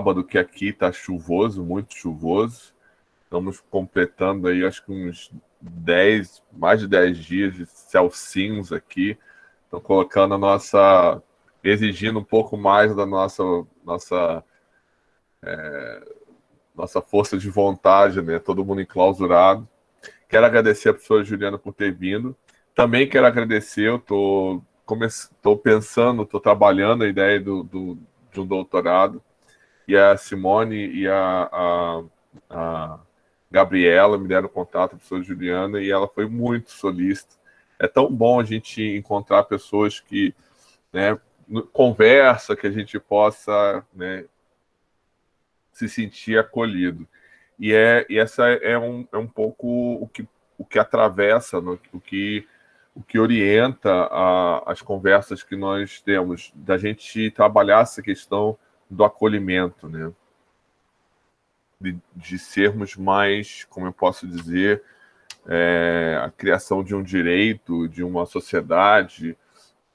sábado, que aqui está chuvoso, muito chuvoso. Estamos completando aí, acho que uns 10, mais de 10 dias de céu cinza aqui. Estão colocando exigindo um pouco mais da nossa força de vontade, né? Todo mundo enclausurado. Quero agradecer a professora Juliana por ter vindo. Também quero agradecer, eu estou pensando, estou trabalhando a ideia de um doutorado, e a Simone e a Gabriela me deram contato, a professora Juliana, e ela foi muito solícita. É tão bom a gente encontrar pessoas que, né, conversa, que a gente possa, né, se sentir acolhido. E essa é um pouco o que atravessa, né, o que orienta as conversas que nós temos, da gente trabalhar essa questão do acolhimento, né? De sermos mais, como eu posso dizer, a criação de um direito, de uma sociedade,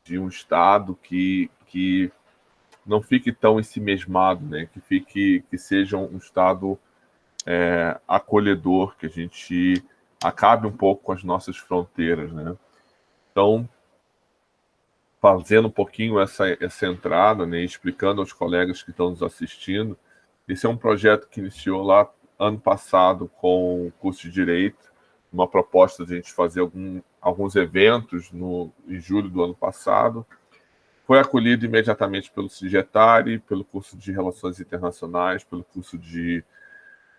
de um Estado que não fique tão ensimesmado, né? Que seja um Estado acolhedor, que a gente acabe um pouco com as nossas fronteiras, né? Então, fazendo um pouquinho essa entrada, né, explicando aos colegas que estão nos assistindo, esse é um projeto que iniciou lá ano passado com o curso de Direito, uma proposta de a gente fazer alguns eventos em julho do ano passado. Foi acolhido imediatamente pelo Sigetari, pelo curso de Relações Internacionais, pelo curso de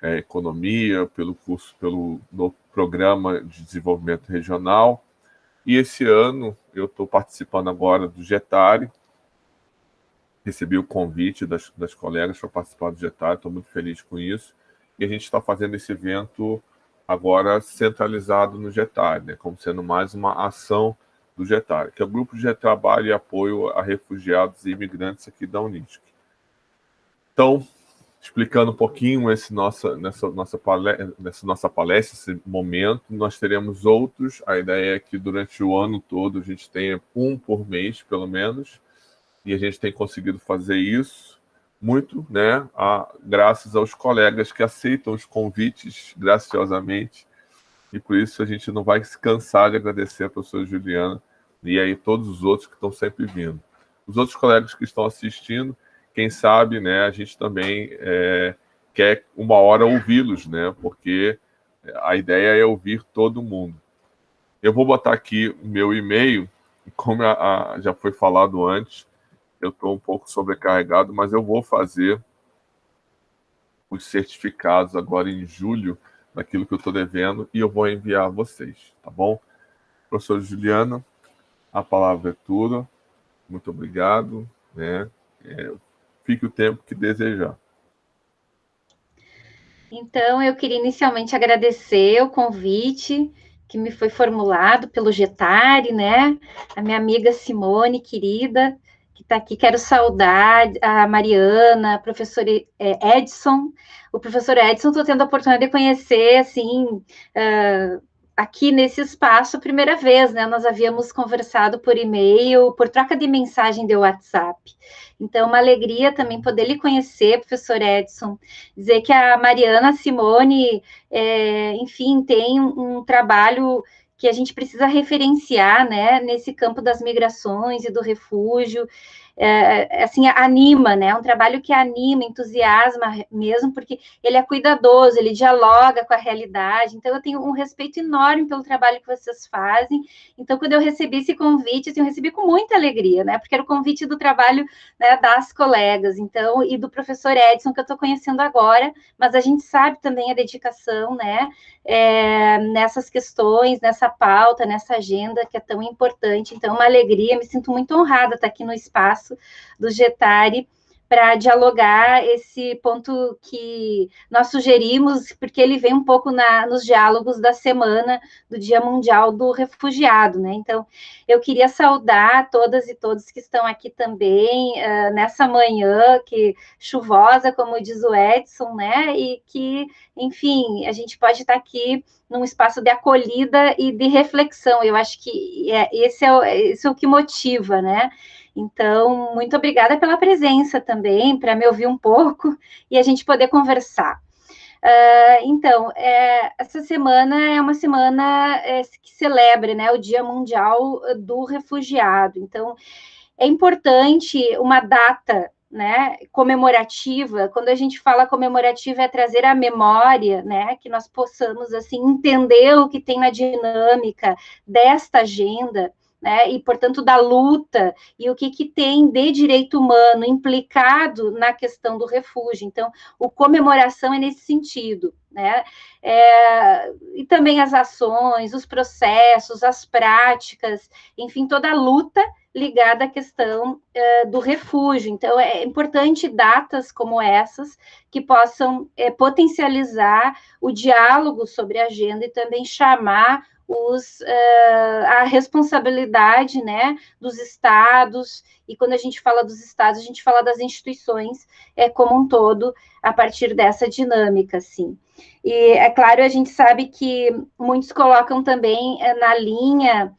Economia, pelo Programa de Desenvolvimento Regional. E esse ano eu estou participando agora do Getari. Recebi o convite das colegas para participar do Getari, estou muito feliz com isso. E a gente está fazendo esse evento agora centralizado no Getari, né, como sendo mais uma ação do Getari, que é o Grupo de Trabalho e Apoio a Refugiados e Imigrantes aqui da Unisc. Então, explicando um pouquinho nessa nossa palestra, esse momento, nós teremos outros. A ideia é que durante o ano todo a gente tenha um por mês, pelo menos, e a gente tem conseguido fazer isso muito, né, graças aos colegas que aceitam os convites graciosamente, e por isso a gente não vai se cansar de agradecer a professora Juliana e aí todos os outros que estão sempre vindo. Os outros colegas que estão assistindo, quem sabe, né, a gente também quer uma hora ouvi-los, né, porque a ideia é ouvir todo mundo. Eu vou botar aqui o meu e-mail, e como já foi falado antes, eu estou um pouco sobrecarregado, mas eu vou fazer os certificados agora em julho, daquilo que eu estou devendo, e eu vou enviar a vocês, tá bom? Professora Juliana, a palavra é tua. Muito obrigado, né? Fique o tempo que desejar. Então, eu queria inicialmente agradecer o convite que me foi formulado pelo Getari, né? A minha amiga Simone, querida, que está aqui. Quero saudar a Mariana, a professora Edson. O professor Edson, estou tendo a oportunidade de conhecer, assim, aqui nesse espaço a primeira vez, né? Nós havíamos conversado por e-mail, por troca de mensagem de WhatsApp. Então, uma alegria também poder lhe conhecer, professor Edson. Dizer que a Mariana Simone, enfim, tem um trabalho que a gente precisa referenciar, né, nesse campo das migrações e do refúgio. Assim, anima, né? É um trabalho que anima, entusiasma mesmo, porque ele é cuidadoso, ele dialoga com a realidade. Então, eu tenho um respeito enorme pelo trabalho que vocês fazem. Então, quando eu recebi esse convite, assim, eu recebi com muita alegria, né? Porque era o convite do trabalho, né, das colegas, então, e do professor Edson, que eu estou conhecendo agora, mas a gente sabe também a dedicação, né, nessas questões, nessa pauta, nessa agenda que é tão importante. Então, uma alegria, me sinto muito honrada estar aqui no espaço do Getari para dialogar esse ponto que nós sugerimos, porque ele vem um pouco nos diálogos da semana do Dia Mundial do Refugiado, né? Então, eu queria saudar todas e todos que estão aqui também, nessa manhã chuvosa, como diz o Edson, né? E que, enfim, a gente pode estar aqui num espaço de acolhida e de reflexão. Eu acho que esse é o que motiva, né? Então, muito obrigada pela presença também, para me ouvir um pouco e a gente poder conversar. Então, essa semana é uma semana que celebra, né, o Dia Mundial do Refugiado. Então, é importante uma data, né, comemorativa. Quando a gente fala comemorativa, é trazer à memória, né, que nós possamos assim entender o que tem na dinâmica desta agenda, né, e portanto da luta e o que tem de direito humano implicado na questão do refúgio. Então, o comemoração é nesse sentido, né? E também as ações, os processos, as práticas, enfim, toda a luta ligada à questão do refúgio. Então, é importante datas como essas que possam potencializar o diálogo sobre a agenda e também chamar a responsabilidade, né, dos estados, e quando a gente fala dos estados, a gente fala das instituições como um todo, a partir dessa dinâmica, assim. E, é claro, a gente sabe que muitos colocam também na linha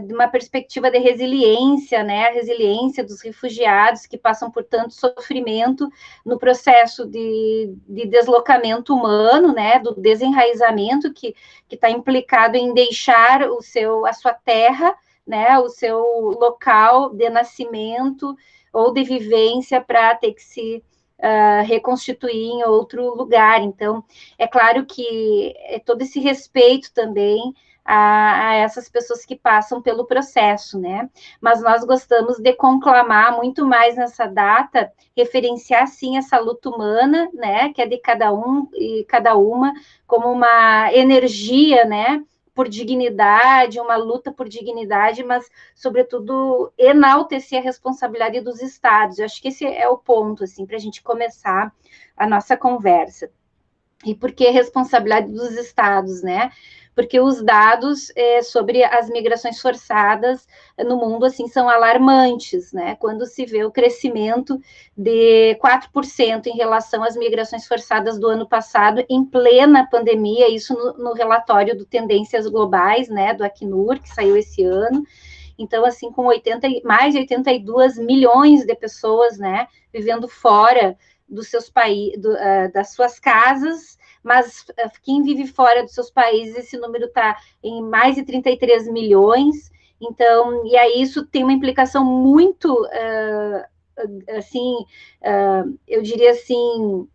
de uma perspectiva de resiliência, né, a resiliência dos refugiados que passam por tanto sofrimento no processo de deslocamento humano, né, do desenraizamento que está implicado em deixar a sua terra, né, o seu local de nascimento ou de vivência para ter que se reconstituir em outro lugar. Então, é claro que todo esse respeito também a essas pessoas que passam pelo processo, né? Mas nós gostamos de conclamar muito mais nessa data, referenciar, sim, essa luta humana, né? Que é de cada um e cada uma, como uma energia, né? Por dignidade, uma luta por dignidade, mas, sobretudo, enaltecer a responsabilidade dos estados. Eu acho que esse é o ponto, assim, para a gente começar a nossa conversa. E por que responsabilidade dos estados, né? Porque os dados sobre as migrações forçadas no mundo, assim, são alarmantes, né? Quando se vê o crescimento de 4% em relação às migrações forçadas do ano passado, em plena pandemia, isso no relatório do Tendências Globais, né, do Acnur, que saiu esse ano. Então, assim, com mais de 82 milhões de pessoas, né, vivendo fora dos seus países, das suas casas, mas quem vive fora dos seus países, esse número está em mais de 33 milhões. Então, e aí isso tem uma implicação muito, assim, eu diria assim,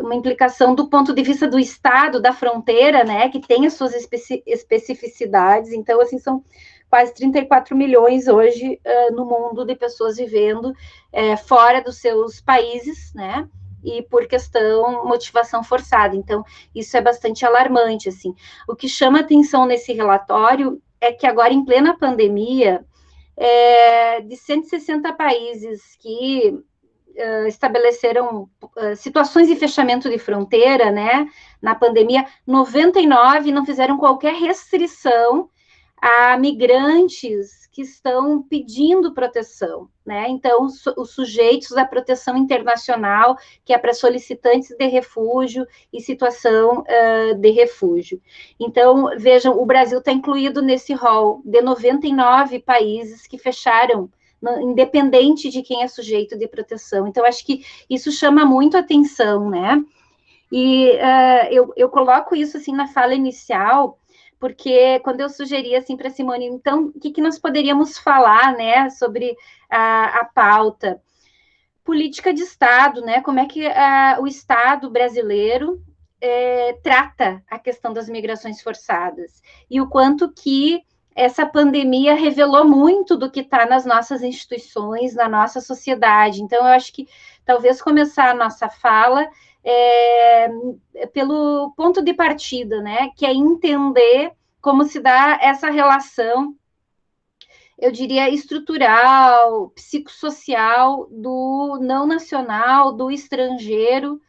uma implicação do ponto de vista do Estado, da fronteira, né, que tem as suas especificidades. Então, assim, são quase 34 milhões hoje no mundo de pessoas vivendo fora dos seus países, né, e por questão motivação forçada. Então, isso é bastante alarmante, assim. O que chama atenção nesse relatório é que agora, em plena pandemia, de 160 países que estabeleceram situações de fechamento de fronteira, né, na pandemia, 99 não fizeram qualquer restrição a migrantes que estão pedindo proteção, né? Então, os sujeitos da proteção internacional, que é para solicitantes de refúgio e situação de refúgio. Então, vejam, o Brasil está incluído nesse rol de 99 países que fecharam, independente de quem é sujeito de proteção. Então, acho que isso chama muito atenção, né? E eu coloco isso assim na fala inicial, porque quando eu sugeri assim para Simone, então, o que nós poderíamos falar, né, sobre a pauta? Política de Estado, né? Como é que o Estado brasileiro trata a questão das migrações forçadas e o quanto que essa pandemia revelou muito do que está nas nossas instituições, na nossa sociedade. Então, eu acho que talvez começar a nossa fala pelo ponto de partida, né? Que é entender como se dá essa relação, eu diria, estrutural, psicossocial do não nacional, do estrangeiro,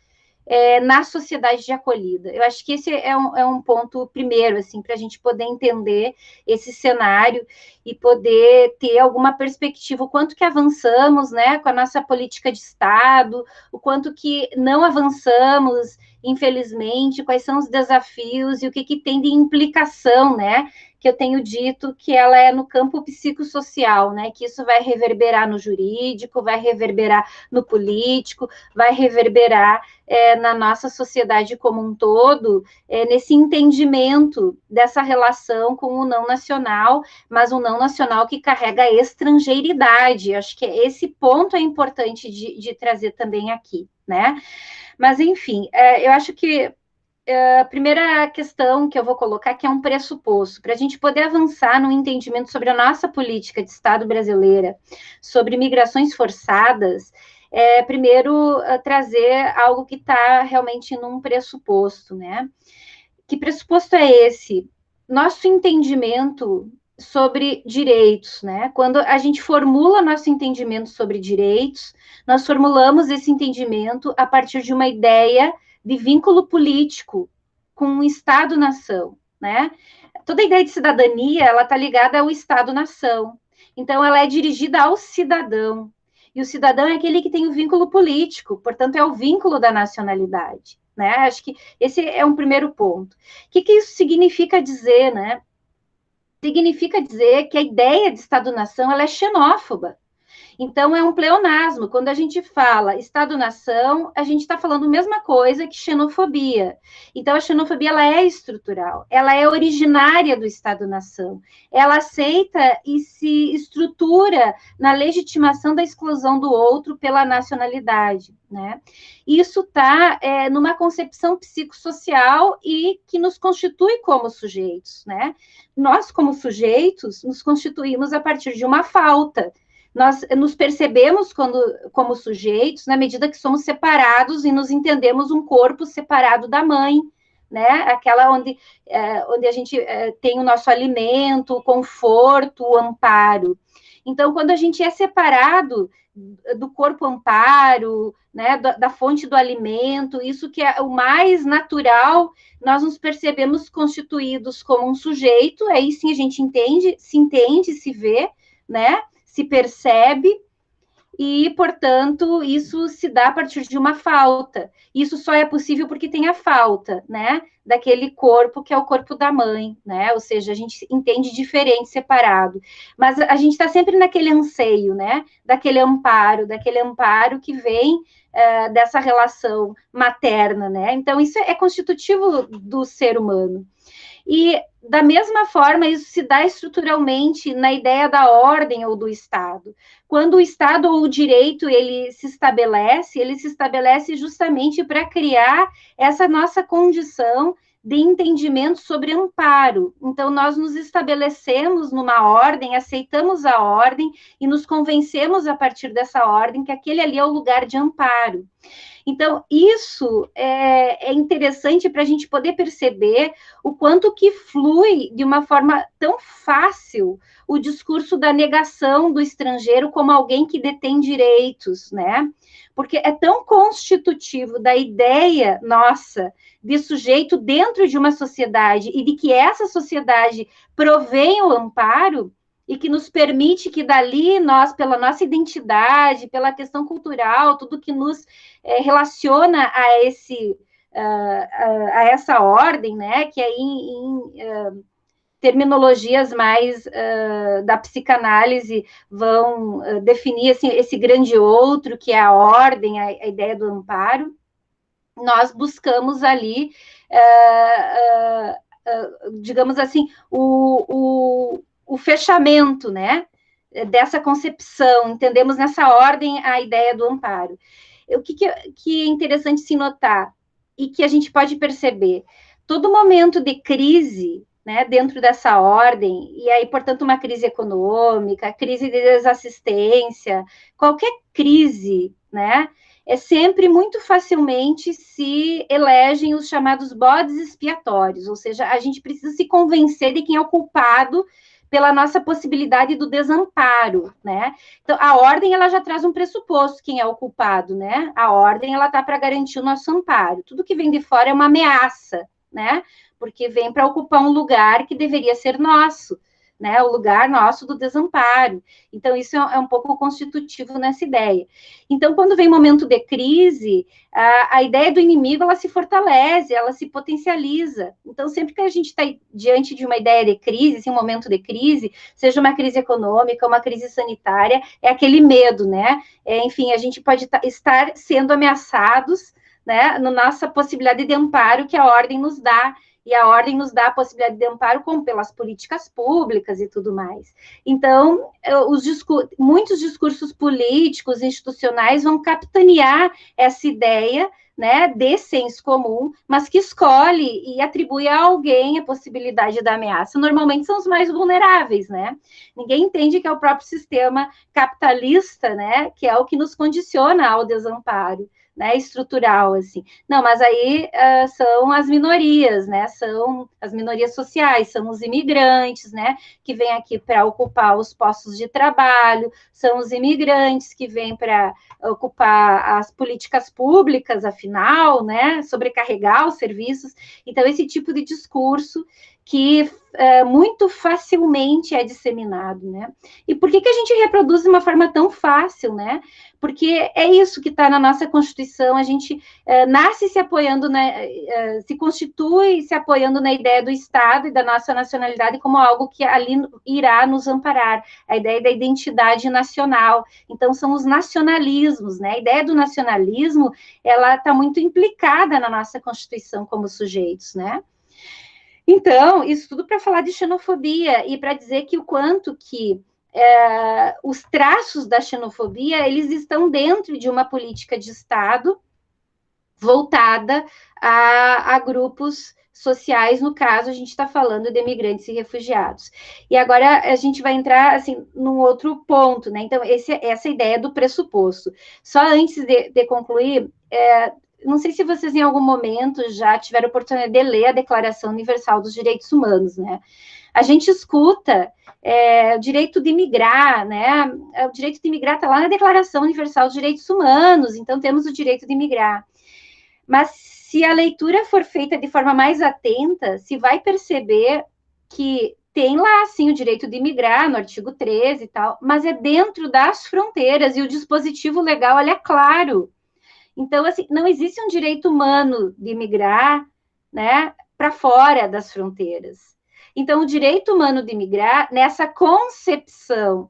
na sociedade de acolhida. Eu acho que esse é um ponto primeiro, assim, para a gente poder entender esse cenário e poder ter alguma perspectiva, o quanto que avançamos, né, com a nossa política de Estado, o quanto que não avançamos, infelizmente, quais são os desafios e o que tem de implicação, né, que eu tenho dito que ela é no campo psicossocial, né, que isso vai reverberar no jurídico, vai reverberar no político, vai reverberar na nossa sociedade como um todo, nesse entendimento dessa relação com o não nacional, mas um não nacional que carrega a estrangeiridade. Acho que esse ponto é importante de trazer também aqui, né? Mas, enfim, eu acho que a primeira questão que eu vou colocar que é um pressuposto para a gente poder avançar no entendimento sobre a nossa política de Estado brasileira, sobre migrações forçadas, primeiro trazer algo que está realmente num pressuposto, né? Que pressuposto é esse? Nosso entendimento sobre direitos, né? Quando a gente formula nosso entendimento sobre direitos, nós formulamos esse entendimento a partir de uma ideia de vínculo político com um Estado-nação, né? Toda a ideia de cidadania, ela está ligada ao Estado-nação. Então, ela é dirigida ao cidadão. E o cidadão é aquele que tem o vínculo político, portanto, é o vínculo da nacionalidade, né? Acho que esse é um primeiro ponto. O que isso significa dizer, né? Significa dizer que a ideia de Estado-nação, ela é xenófoba. Então, é um pleonasmo. Quando a gente fala Estado-nação, a gente está falando a mesma coisa que xenofobia. Então, a xenofobia ela é estrutural, ela é originária do Estado-nação. Ela aceita e se estrutura na legitimação da exclusão do outro pela nacionalidade, né? Isso está numa concepção psicossocial e que nos constitui como sujeitos, né? Nós, como sujeitos, nos constituímos a partir de uma falta. Nós nos percebemos como sujeitos na medida que somos separados e nos entendemos um corpo separado da mãe, né? Aquela onde a gente tem o nosso alimento, o conforto, o amparo. Então, quando a gente é separado do corpo amparo, né, da fonte do alimento, isso que é o mais natural, nós nos percebemos constituídos como um sujeito, aí sim a gente entende, se vê, né? Se percebe e, portanto, isso se dá a partir de uma falta. Isso só é possível porque tem a falta, né, daquele corpo que é o corpo da mãe, né, ou seja, a gente entende diferente, separado. Mas a gente está sempre naquele anseio, né, daquele amparo que vem dessa relação materna, né, então isso é constitutivo do ser humano. E, da mesma forma, isso se dá estruturalmente na ideia da ordem ou do Estado. Quando o Estado ou o direito ele se estabelece justamente para criar essa nossa condição de entendimento sobre amparo. Então, nós nos estabelecemos numa ordem, aceitamos a ordem e nos convencemos a partir dessa ordem que aquele ali é o lugar de amparo. Então, isso é interessante para a gente poder perceber o quanto que flui de uma forma tão fácil o discurso da negação do estrangeiro como alguém que detém direitos, né? Porque é tão constitutivo da ideia nossa de sujeito dentro de uma sociedade e de que essa sociedade provém o amparo, e que nos permite que dali nós, pela nossa identidade, pela questão cultural, tudo que nos relaciona a essa ordem, né, que aí em terminologias mais da psicanálise vão definir assim, esse grande outro, que é a ordem, a ideia do amparo, nós buscamos ali, digamos assim, o fechamento, né, dessa concepção, entendemos nessa ordem a ideia do amparo. O que é interessante se notar e que a gente pode perceber? Todo momento de crise, né, dentro dessa ordem, e aí, portanto, uma crise econômica, crise de desassistência, qualquer crise, né, sempre muito facilmente se elegem os chamados bodes expiatórios, ou seja, a gente precisa se convencer de quem é o culpado pela nossa possibilidade do desamparo, né? Então, a ordem, ela já traz um pressuposto, quem é o culpado, né? A ordem, ela tá para garantir o nosso amparo. Tudo que vem de fora é uma ameaça, né? Porque vem para ocupar um lugar que deveria ser nosso, né? O lugar nosso do desamparo. Então, isso é um pouco constitutivo nessa ideia. Então, quando vem momento de crise, a ideia do inimigo, ela se fortalece, ela se potencializa. Então, sempre que a gente está diante de uma ideia de crise, assim, um momento de crise, seja uma crise econômica, uma crise sanitária, é aquele medo, né? Enfim, a gente pode estar sendo ameaçados, né, na nossa possibilidade de amparo que a ordem nos dá, e a ordem nos dá a possibilidade de amparo como pelas políticas públicas e tudo mais. Então, muitos discursos políticos, institucionais, vão capitanear essa ideia, né, de senso comum, mas que escolhe e atribui a alguém a possibilidade da ameaça. Normalmente são os mais vulneráveis, né? Ninguém entende que é o próprio sistema capitalista, né, que é o que nos condiciona ao desamparo, né, estrutural, assim. Não, mas aí são as minorias, né, são as minorias sociais, são os imigrantes, né, que vêm aqui para ocupar os postos de trabalho, são os imigrantes que vêm para ocupar as políticas públicas, afinal, né, sobrecarregar os serviços. Então, esse tipo de discurso que muito facilmente é disseminado, né? E por que a gente reproduz de uma forma tão fácil, né? Porque é isso que está na nossa Constituição, a gente nasce se apoiando, se constitui se apoiando na ideia do Estado e da nossa nacionalidade como algo que ali irá nos amparar, a ideia da identidade nacional. Então, são os nacionalismos, né? A ideia do nacionalismo, ela está muito implicada na nossa Constituição como sujeitos, né? Então, isso tudo para falar de xenofobia e para dizer que o quanto que os traços da xenofobia, eles estão dentro de uma política de Estado voltada a grupos sociais, no caso, a gente está falando de imigrantes e refugiados. E agora a gente vai entrar, assim, num outro ponto, né? Então, essa ideia do pressuposto. Só antes de concluir, não sei se vocês em algum momento já tiveram a oportunidade de ler a Declaração Universal dos Direitos Humanos, né? A gente escuta o direito de migrar, né? O direito de migrar está lá na Declaração Universal dos Direitos Humanos, então temos o direito de migrar. Mas se a leitura for feita de forma mais atenta, se vai perceber que tem lá, sim, o direito de migrar, no artigo 13 e tal, mas é dentro das fronteiras, e o dispositivo legal, ele é claro. Então, assim, não existe um direito humano de migrar, né, para fora das fronteiras. Então, o direito humano de migrar, nessa concepção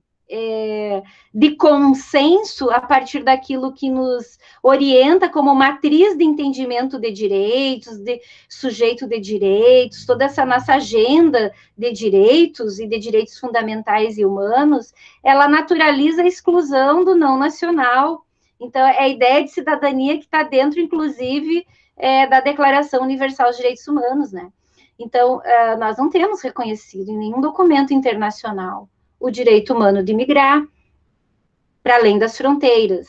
de consenso, a partir daquilo que nos orienta como matriz de entendimento de direitos, de sujeito de direitos, toda essa nossa agenda de direitos e de direitos fundamentais e humanos, ela naturaliza a exclusão do não nacional. Então, é a ideia de cidadania que está dentro, inclusive, da Declaração Universal dos Direitos Humanos, né? Então, nós não temos reconhecido em nenhum documento internacional o direito humano de migrar para além das fronteiras.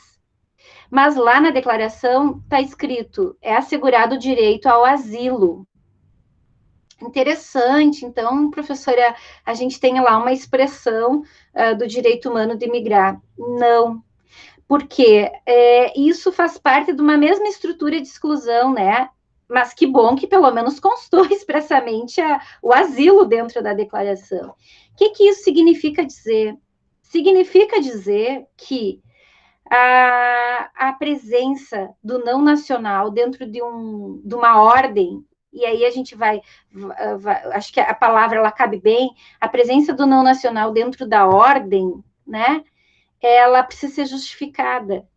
Mas lá na declaração está escrito, é assegurado o direito ao asilo. Interessante, então, professora, a gente tem lá uma expressão do direito humano de migrar. Não, porque isso faz parte de uma mesma estrutura de exclusão, né? Mas que bom que pelo menos constou expressamente o asilo dentro da declaração. O que isso significa dizer? Significa dizer que a presença do não nacional dentro de uma ordem, e aí a gente vai, acho que a palavra ela cabe bem, a presença do não nacional dentro da ordem, né? Ela precisa ser justificada.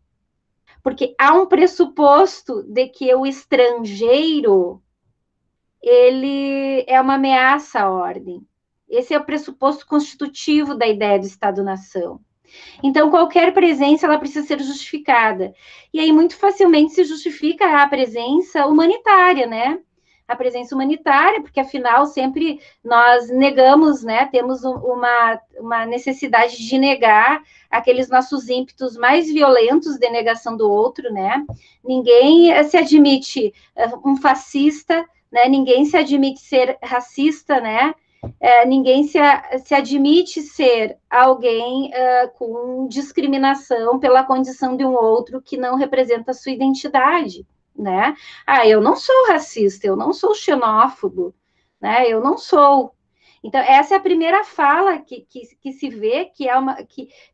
Porque há um pressuposto de que o estrangeiro, ele é uma ameaça à ordem. Esse é o pressuposto constitutivo da ideia do Estado-nação. Então, qualquer presença, ela precisa ser justificada. E aí, muito facilmente se justifica a presença humanitária, né? A presença humanitária, porque, afinal, sempre nós negamos, né? Temos uma necessidade de negar aqueles nossos ímpetos mais violentos de negação do outro, né? Ninguém se admite um fascista, né? Ninguém se admite ser racista, né? ninguém se admite ser alguém com discriminação pela condição de um outro que não representa a sua identidade, né? Eu não sou racista, eu não sou xenófobo, né? Eu não sou. Então, essa é a primeira fala que se vê, que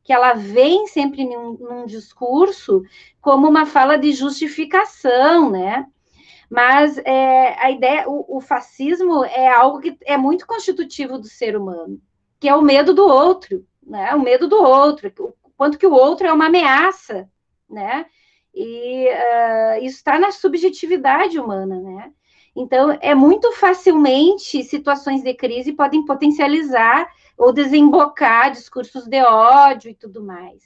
ela vem sempre num discurso como uma fala de justificação, né? Mas a ideia, o fascismo é algo que é muito constitutivo do ser humano, que é o medo do outro, né? O medo do outro, o quanto que o outro é uma ameaça, né? E isso está na subjetividade humana, né? Então, é muito facilmente situações de crise podem potencializar ou desembocar discursos de ódio e tudo mais.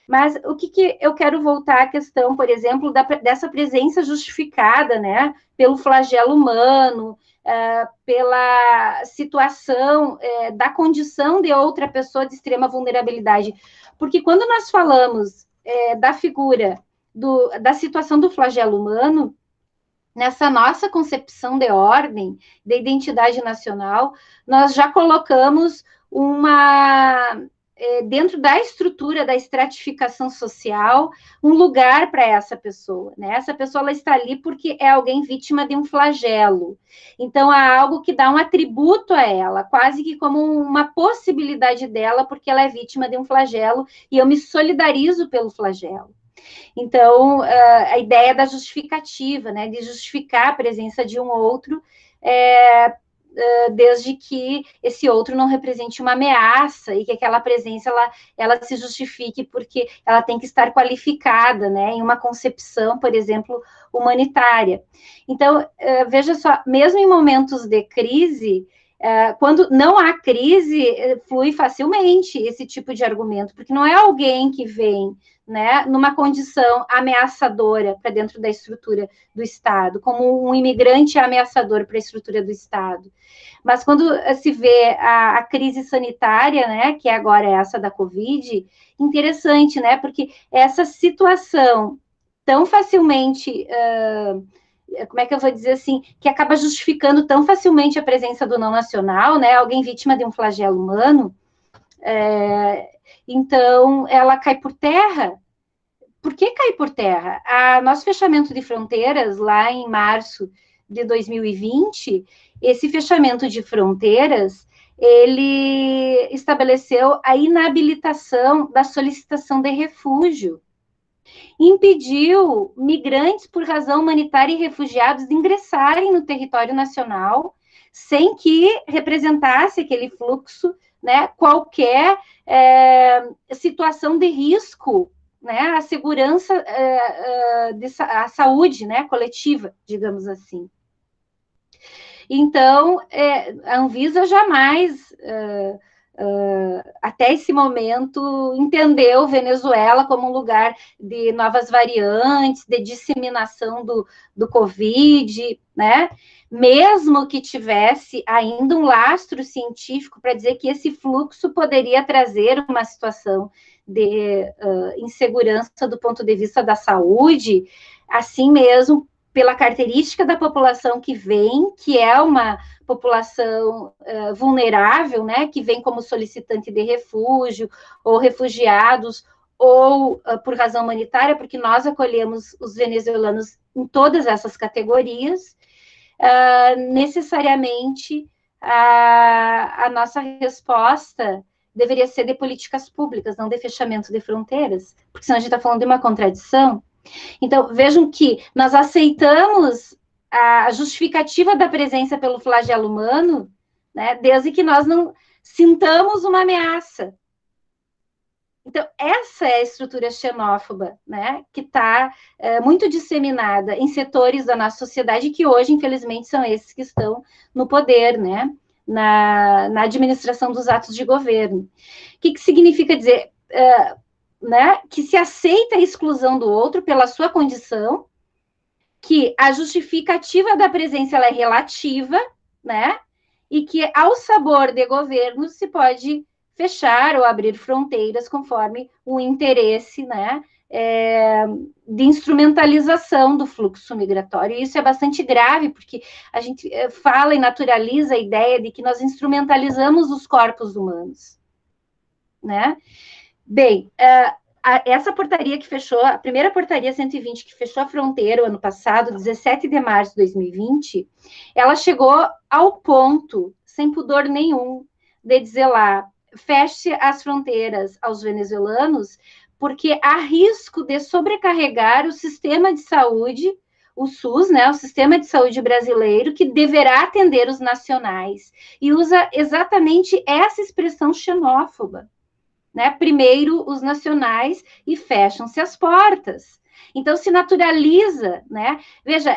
Mas o que eu quero voltar à questão, por exemplo, dessa presença justificada, né, pelo flagelo humano, pela situação da condição de outra pessoa de extrema vulnerabilidade. Porque quando nós falamos da figura da situação do flagelo humano, nessa nossa concepção de ordem, de identidade nacional, nós já colocamos dentro da estrutura da estratificação social, um lugar para essa pessoa, né? Essa pessoa ela está ali porque é alguém vítima de um flagelo. Então, há algo que dá um atributo a ela, quase que como uma possibilidade dela, porque ela é vítima de um flagelo, e eu me solidarizo pelo flagelo. Então, a ideia da justificativa, né, de justificar a presença de um outro, desde que esse outro não represente uma ameaça e que aquela presença ela se justifique porque ela tem que estar qualificada, né, em uma concepção, por exemplo, humanitária. Então, veja só, mesmo em momentos de crise, quando não há crise, flui facilmente esse tipo de argumento, porque não é alguém que vem, né, numa condição ameaçadora para dentro da estrutura do Estado, como um imigrante ameaçador para a estrutura do Estado. Mas quando se vê a crise sanitária, né, que agora é essa da Covid, interessante, né, porque essa situação tão facilmente... como é que eu vou dizer assim, que acaba justificando tão facilmente a presença do não nacional, né, alguém vítima de um flagelo humano, então ela cai por terra. Por que cai por terra? Nosso fechamento de fronteiras, lá em março de 2020, esse fechamento de fronteiras, ele estabeleceu a inabilitação da solicitação de refúgio, impediu migrantes por razão humanitária e refugiados de ingressarem no território nacional sem que representasse aquele fluxo, né, qualquer situação de risco, né, a segurança, a saúde, né, coletiva, digamos assim. Então, a Anvisa jamais... até esse momento, entendeu Venezuela como um lugar de novas variantes, de disseminação do Covid, né? Mesmo que tivesse ainda um lastro científico para dizer que esse fluxo poderia trazer uma situação de insegurança do ponto de vista da saúde, assim mesmo, pela característica da população que vem, que é uma população vulnerável, né, que vem como solicitante de refúgio, ou refugiados, ou por razão humanitária, porque nós acolhemos os venezuelanos em todas essas categorias, necessariamente a nossa resposta deveria ser de políticas públicas, não de fechamento de fronteiras, porque senão a gente está falando de uma contradição. Então, vejam que nós aceitamos a justificativa da presença pelo flagelo humano, né, desde que nós não sintamos uma ameaça. Então, essa é a estrutura xenófoba, né, que está muito disseminada em setores da nossa sociedade que hoje, infelizmente, são esses que estão no poder, né, na administração dos atos de governo. O que significa dizer... né, que se aceita a exclusão do outro pela sua condição, que a justificativa da presença ela é relativa, né, e que ao sabor de governo se pode fechar ou abrir fronteiras conforme o interesse, né, de instrumentalização do fluxo migratório. E isso é bastante grave, porque a gente fala e naturaliza a ideia de que nós instrumentalizamos os corpos humanos, né? Bem, essa portaria que fechou, a primeira portaria 120 que fechou a fronteira o ano passado, 17 de março de 2020, ela chegou ao ponto, sem pudor nenhum, de dizer lá, feche as fronteiras aos venezuelanos, porque há risco de sobrecarregar o sistema de saúde, o SUS, né, o sistema de saúde brasileiro, que deverá atender os nacionais, e usa exatamente essa expressão xenófoba, né? Primeiro os nacionais e fecham-se as portas. Então, se naturaliza, né? Veja,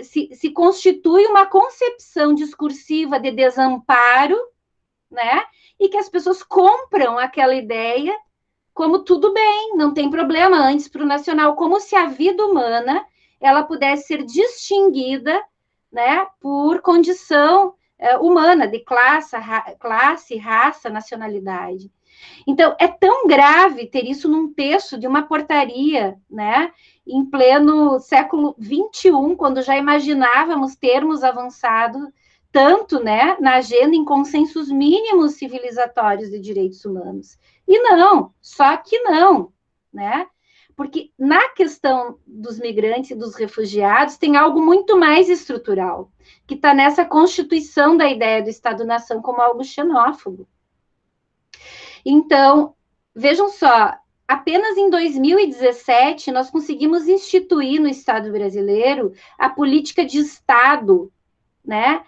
se constitui uma concepção discursiva de desamparo, né? E que as pessoas compram aquela ideia como tudo bem, não tem problema, antes para o nacional, como se a vida humana ela pudesse ser distinguida, né, por condição humana, de classe, raça, nacionalidade. Então, é tão grave ter isso num texto de uma portaria, né, em pleno século XXI, quando já imaginávamos termos avançado tanto, né, na agenda em consensos mínimos civilizatórios de direitos humanos. E não, só que não, né? Porque na questão dos migrantes e dos refugiados tem algo muito mais estrutural, que está nessa constituição da ideia do Estado-nação como algo xenófobo. Então, vejam só, apenas em 2017 nós conseguimos instituir no Estado brasileiro a política de Estado, né,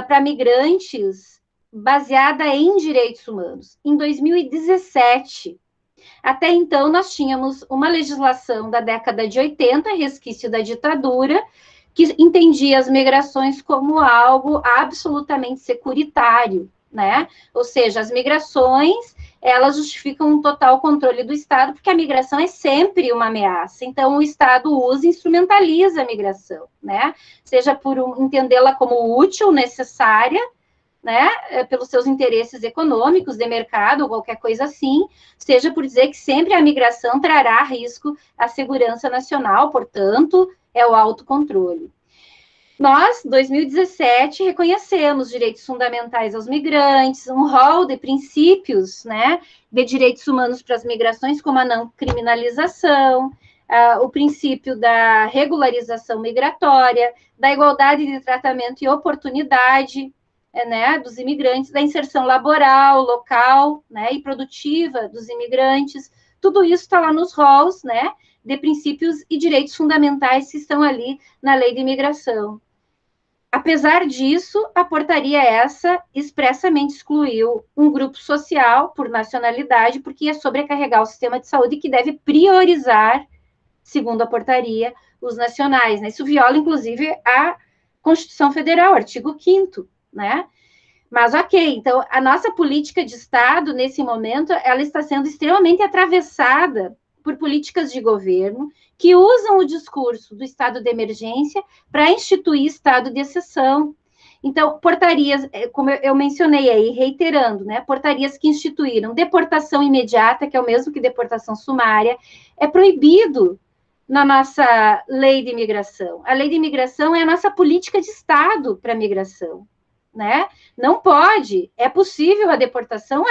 para migrantes baseada em direitos humanos. Em 2017, até então nós tínhamos uma legislação da década de 80, resquício da ditadura, que entendia as migrações como algo absolutamente securitário, né? Ou seja, as migrações, elas justificam um total controle do Estado, porque a migração é sempre uma ameaça. Então, o Estado usa e instrumentaliza a migração, né? Seja por entendê-la como útil, necessária, né? Pelos seus interesses econômicos, de mercado, ou qualquer coisa assim, seja por dizer que sempre a migração trará risco à segurança nacional, portanto, é o autocontrole. Nós, 2017, reconhecemos direitos fundamentais aos migrantes, um rol de princípios, né, de direitos humanos para as migrações, como a não criminalização, o princípio da regularização migratória, da igualdade de tratamento e oportunidade, né, dos imigrantes, da inserção laboral, local, né, e produtiva dos imigrantes. Tudo isso está lá nos rols, né, de princípios e direitos fundamentais que estão ali na lei de imigração. Apesar disso, a portaria essa expressamente excluiu um grupo social por nacionalidade, porque ia sobrecarregar o sistema de saúde que deve priorizar, segundo a portaria, os nacionais, né? Isso viola, inclusive, a Constituição Federal, artigo 5º, né? Mas, ok, então, a nossa política de Estado, nesse momento, ela está sendo extremamente atravessada por políticas de governo que usam o discurso do estado de emergência para instituir estado de exceção. Então, portarias, como eu mencionei aí, reiterando, né, portarias que instituíram deportação imediata, que é o mesmo que deportação sumária, é proibido na nossa lei de imigração. A lei de imigração é a nossa política de Estado para a migração, né? Não pode, é possível a deportação,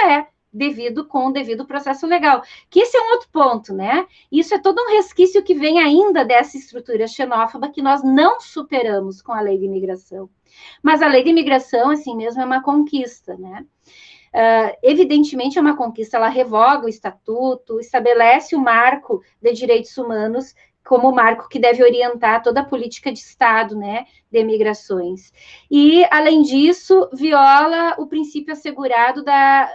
com o devido processo legal. Que esse é um outro ponto, né? Isso é todo um resquício que vem ainda dessa estrutura xenófoba que nós não superamos com a lei de imigração. Mas a lei de imigração, assim mesmo, é uma conquista, né? Evidentemente é uma conquista, ela revoga o estatuto, estabelece o marco de direitos humanos como o marco que deve orientar toda a política de Estado, né, de migrações. E, além disso, viola o princípio assegurado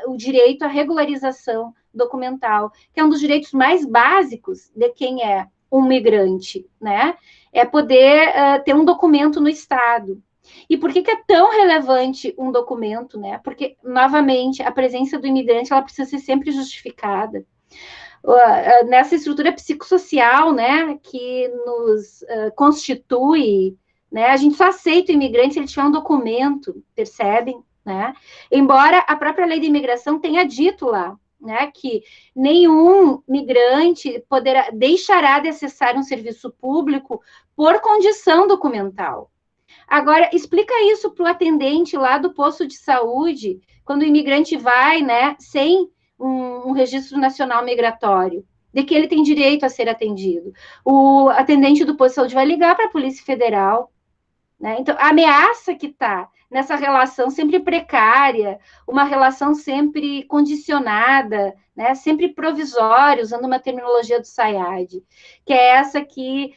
o direito à regularização documental, que é um dos direitos mais básicos de quem é um migrante, né, é poder ter um documento no Estado. E por que é tão relevante um documento, né? Porque, novamente, a presença do imigrante, ela precisa ser sempre justificada. Nessa estrutura psicossocial, né, que nos constitui, né, a gente só aceita o imigrante se ele tiver um documento, percebem? Né? Embora a própria lei de imigração tenha dito lá, né, que nenhum migrante deixará de acessar um serviço público por condição documental. Agora, explica isso para o atendente lá do posto de saúde, quando o imigrante vai, né, sem um registro nacional migratório, de que ele tem direito a ser atendido. O atendente do posto de saúde vai ligar para a Polícia Federal, né? Então, a ameaça que está nessa relação sempre precária, uma relação sempre condicionada, né? Sempre provisória, usando uma terminologia do Sayad, que é essa que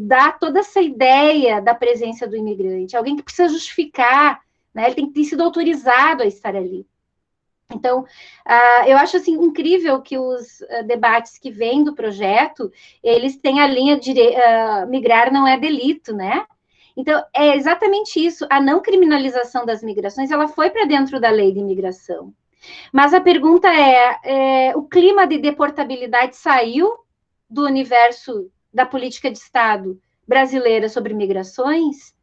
dá toda essa ideia da presença do imigrante, alguém que precisa justificar, né? Ele tem que ter sido autorizado a estar ali. Então, eu acho assim incrível que os debates que vêm do projeto, eles têm a linha de migrar não é delito, né? Então, é exatamente isso, a não criminalização das migrações, ela foi para dentro da lei de imigração. Mas a pergunta o clima de deportabilidade saiu do universo da política de Estado brasileira sobre migrações,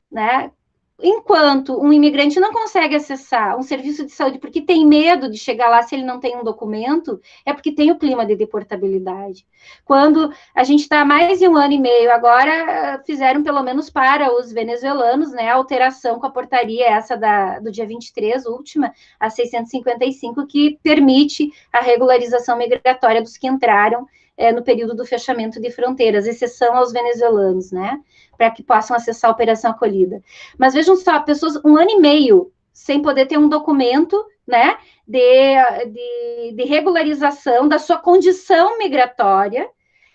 né? Enquanto um imigrante não consegue acessar um serviço de saúde porque tem medo de chegar lá se ele não tem um documento, é porque tem o clima de deportabilidade. Quando a gente está há mais de 1 ano e meio, agora fizeram pelo menos para os venezuelanos, né, a alteração com a portaria essa do dia 23, última, a 655, que permite a regularização migratória dos que entraram no período do fechamento de fronteiras, exceção aos venezuelanos, né, para que possam acessar a operação acolhida. Mas vejam só, pessoas 1 ano e meio sem poder ter um documento, né, de regularização da sua condição migratória,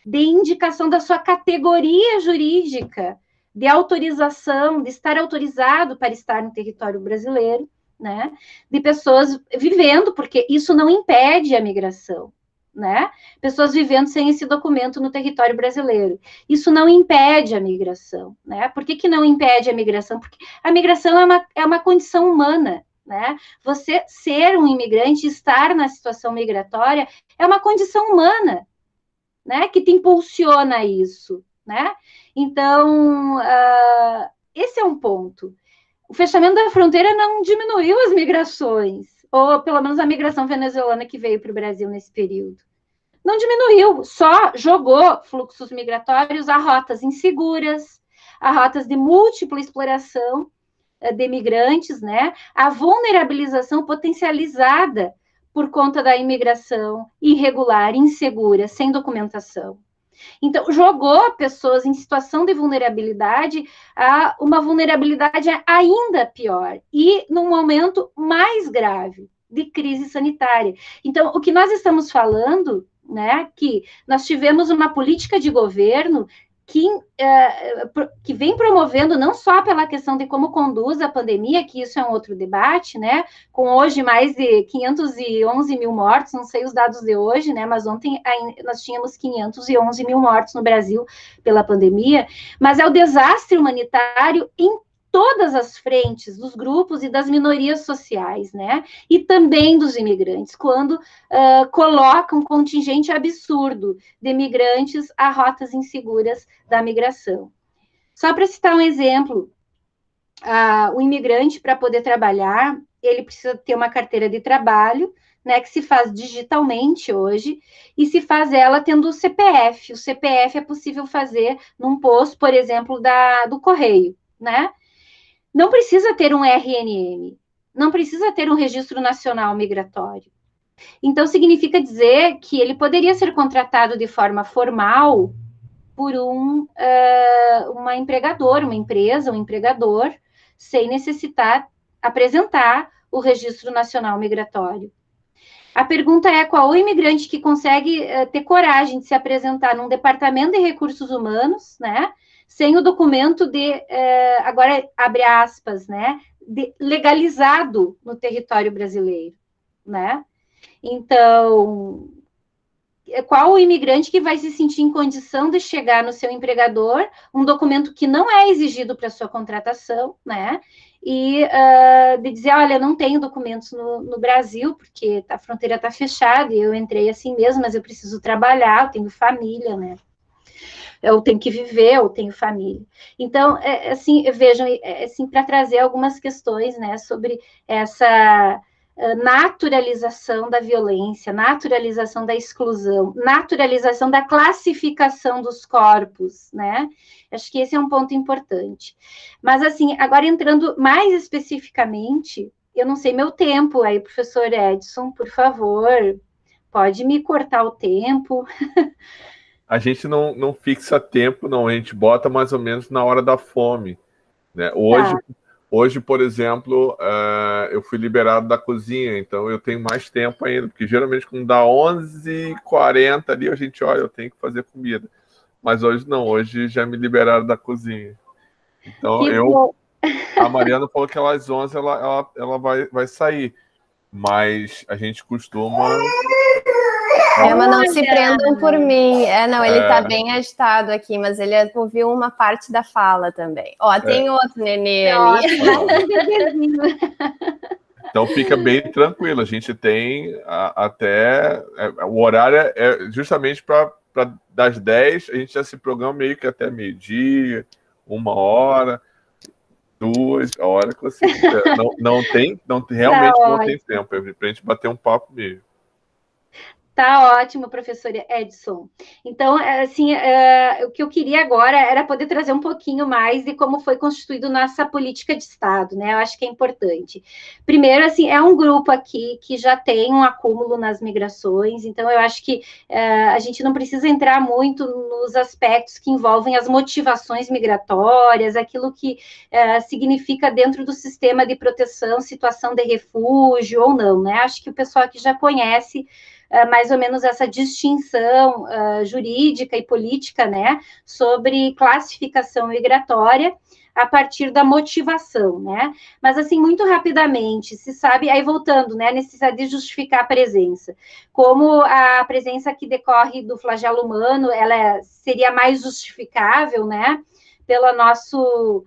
de indicação da sua categoria jurídica, de autorização, de estar autorizado para estar no território brasileiro, né, de pessoas vivendo, porque isso não impede a migração, né? Pessoas vivendo sem esse documento no território brasileiro. Isso não impede a migração, né? Por que não impede a migração? Porque a migração é uma condição humana, né? Você ser um imigrante, estar na situação migratória, é uma condição humana, né? Que te impulsiona a isso, né? Então, esse é um ponto. O fechamento da fronteira não diminuiu as migrações, ou pelo menos a migração venezuelana que veio para o Brasil nesse período. Não diminuiu, só jogou fluxos migratórios a rotas inseguras, a rotas de múltipla exploração de migrantes, né? A vulnerabilização potencializada por conta da imigração irregular, insegura, sem documentação. Então, jogou pessoas em situação de vulnerabilidade a uma vulnerabilidade ainda pior e num momento mais grave de crise sanitária. Então, o que nós estamos falando, né, que nós tivemos uma política de governo que vem promovendo não só pela questão de como conduz a pandemia, que isso é um outro debate, né, com hoje mais de 511 mil mortos, não sei os dados de hoje, né, mas ontem nós tínhamos 511 mil mortos no Brasil pela pandemia, mas é o desastre humanitário em todas as frentes dos grupos e das minorias sociais, né? E também dos imigrantes, quando colocam um contingente absurdo de imigrantes a rotas inseguras da migração. Só para citar um exemplo, o imigrante, para poder trabalhar, ele precisa ter uma carteira de trabalho, né, que se faz digitalmente hoje, e se faz ela tendo o CPF. O CPF é possível fazer num posto, por exemplo, do Correio, né? Não precisa ter um RNM, não precisa ter um registro nacional migratório. Então, significa dizer que ele poderia ser contratado de forma formal por uma empregadora, uma empresa, um empregador, sem necessitar apresentar o registro nacional migratório. A pergunta é qual o imigrante que consegue ter coragem de se apresentar num departamento de recursos humanos, né, sem o documento agora abre aspas, né, legalizado no território brasileiro, né? Então, qual o imigrante que vai se sentir em condição de chegar no seu empregador, um documento que não é exigido para sua contratação, né? E de dizer, olha, não tenho documentos no Brasil, porque a fronteira está fechada, e eu entrei assim mesmo, mas eu preciso trabalhar, eu tenho família, né? Eu tenho que viver, eu tenho família. Então, assim, vejam, assim, para trazer algumas questões, né, sobre naturalização da violência, naturalização da exclusão, naturalização da classificação dos corpos, né? Acho que esse é um ponto importante. Mas, assim, agora entrando mais especificamente, eu não sei meu tempo aí, professor Edson, por favor, pode me cortar o tempo. A gente não fixa tempo, não, a gente bota mais ou menos na hora da fome, né? Tá. Hoje, por exemplo, eu fui liberado da cozinha, então eu tenho mais tempo ainda, porque geralmente quando dá 11h40 ali, a gente, olha, eu tenho que fazer comida. Mas hoje não, hoje já me liberaram da cozinha. Então Que bom. a Mariana falou que às 11 ela vai sair, mas a gente costuma. Mas não se prendam por mim. Não, ele tá É, bem agitado aqui, mas ele ouviu uma parte da fala também. Ó, tem outro nenê ali. então fica bem tranquilo. A gente tem até. O horário é justamente para das 10, a gente já se programa meio que até meio-dia, 1 hora, 2 horas que você quiser. Realmente não tem tempo. É pra gente bater um papo mesmo. Tá ótimo, professor Edson. Então, assim, o que eu queria agora era poder trazer um pouquinho mais de como foi constituído nossa política de Estado, né? Eu acho que é importante. Primeiro, assim, é um grupo aqui que já tem um acúmulo nas migrações, então eu acho que a gente não precisa entrar muito nos aspectos que envolvem as motivações migratórias, aquilo que significa dentro do sistema de proteção, situação de refúgio ou não, né? Acho que o pessoal aqui já conhece mais ou menos essa distinção jurídica e política, né, sobre classificação migratória a partir da motivação, né? Mas, assim, muito rapidamente, se sabe, aí voltando, né, a necessidade de justificar a presença. Como a presença que decorre do flagelo humano, ela seria mais justificável, né, pelo nosso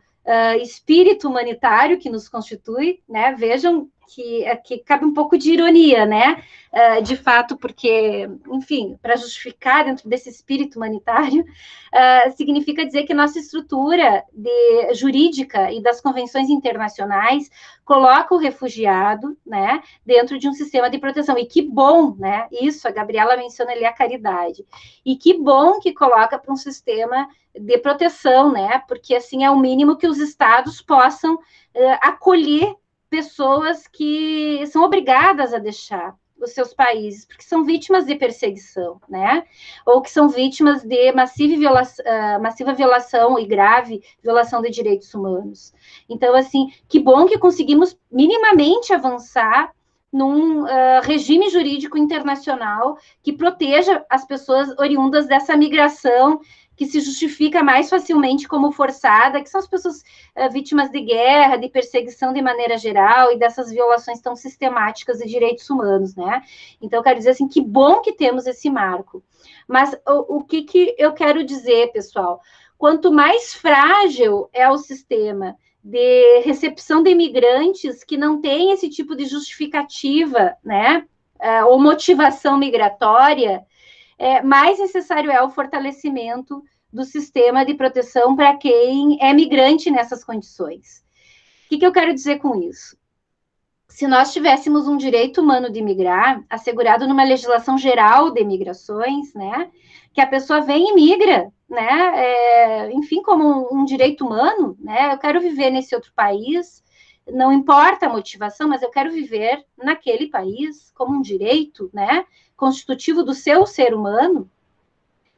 espírito humanitário que nos constitui, né? Vejam que cabe um pouco de ironia, né? De fato, porque, enfim, para justificar dentro desse espírito humanitário, significa dizer que nossa estrutura jurídica e das convenções internacionais coloca o refugiado, né, dentro de um sistema de proteção. E que bom, né? Isso, a Gabriela menciona ali a caridade. E que bom que coloca para um sistema de proteção, né? Porque assim é o mínimo que os estados possam acolher pessoas que são obrigadas a deixar os seus países, porque são vítimas de perseguição, né? Ou que são vítimas de massiva violação e grave violação de direitos humanos. Então, assim, que bom que conseguimos minimamente avançar num regime jurídico internacional que proteja as pessoas oriundas dessa migração que se justifica mais facilmente como forçada, que são as pessoas vítimas de guerra, de perseguição de maneira geral e dessas violações tão sistemáticas de direitos humanos, né? Então, eu quero dizer assim, que bom que temos esse marco. Mas o que eu quero dizer, pessoal? Quanto mais frágil é o sistema de recepção de imigrantes que não tem esse tipo de justificativa, né? Ou motivação migratória, mais necessário é o fortalecimento do sistema de proteção para quem é migrante nessas condições. O que eu quero dizer com isso? Se nós tivéssemos um direito humano de migrar, assegurado numa legislação geral de migrações, né, que a pessoa vem e migra, né, enfim, como um direito humano, né, eu quero viver nesse outro país, não importa a motivação, mas eu quero viver naquele país como um direito, né, constitutivo do seu ser humano.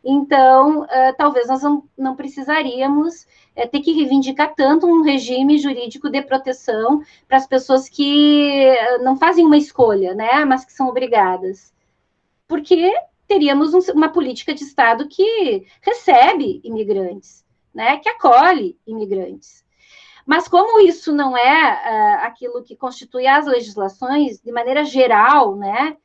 Então, talvez nós não precisaríamos ter que reivindicar tanto um regime jurídico de proteção para as pessoas que não fazem uma escolha, né, mas que são obrigadas. Porque teríamos uma política de Estado que recebe imigrantes, né, que acolhe imigrantes. Mas como isso não é aquilo que constitui as legislações, de maneira geral, né,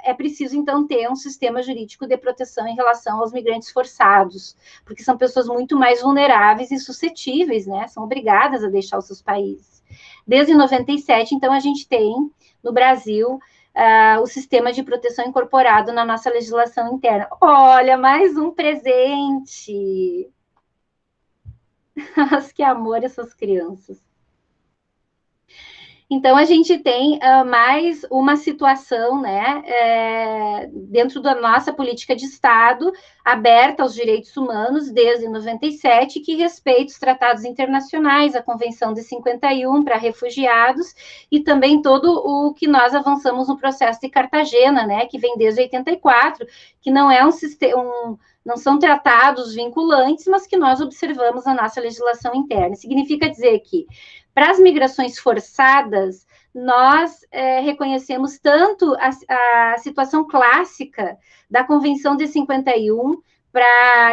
é preciso, então, ter um sistema jurídico de proteção em relação aos migrantes forçados, porque são pessoas muito mais vulneráveis e suscetíveis, né? São obrigadas a deixar os seus países. Desde 97, então, a gente tem, no Brasil, o sistema de proteção incorporado na nossa legislação interna. Olha, mais um presente! Mas que amor essas crianças! Então, a gente tem mais uma situação, né, dentro da nossa política de Estado, aberta aos direitos humanos desde 97, que respeita os tratados internacionais, a Convenção de 51 para refugiados, e também todo o que nós avançamos no processo de Cartagena, né, que vem desde 84, que não é não são tratados vinculantes, mas que nós observamos na nossa legislação interna. Significa dizer que, para as migrações forçadas, nós reconhecemos tanto a situação clássica da Convenção de 51,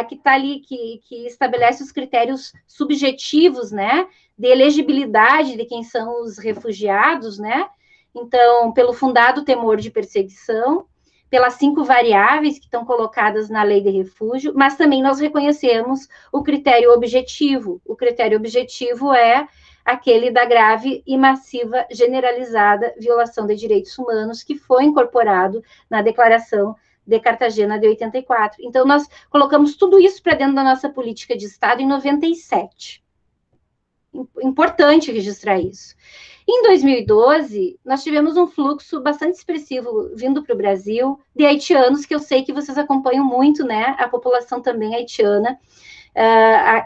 que está ali, que estabelece os critérios subjetivos, né, de elegibilidade de quem são os refugiados, né? Então, pelo fundado temor de perseguição, pelas 5 variáveis que estão colocadas na lei de refúgio, mas também nós reconhecemos o critério objetivo. O critério objetivo é aquele da grave e massiva generalizada violação de direitos humanos, que foi incorporado na Declaração de Cartagena de 84. Então, nós colocamos tudo isso para dentro da nossa política de Estado em 97. Importante registrar isso. Em 2012, nós tivemos um fluxo bastante expressivo vindo para o Brasil de haitianos, que eu sei que vocês acompanham muito, né? A população também haitiana,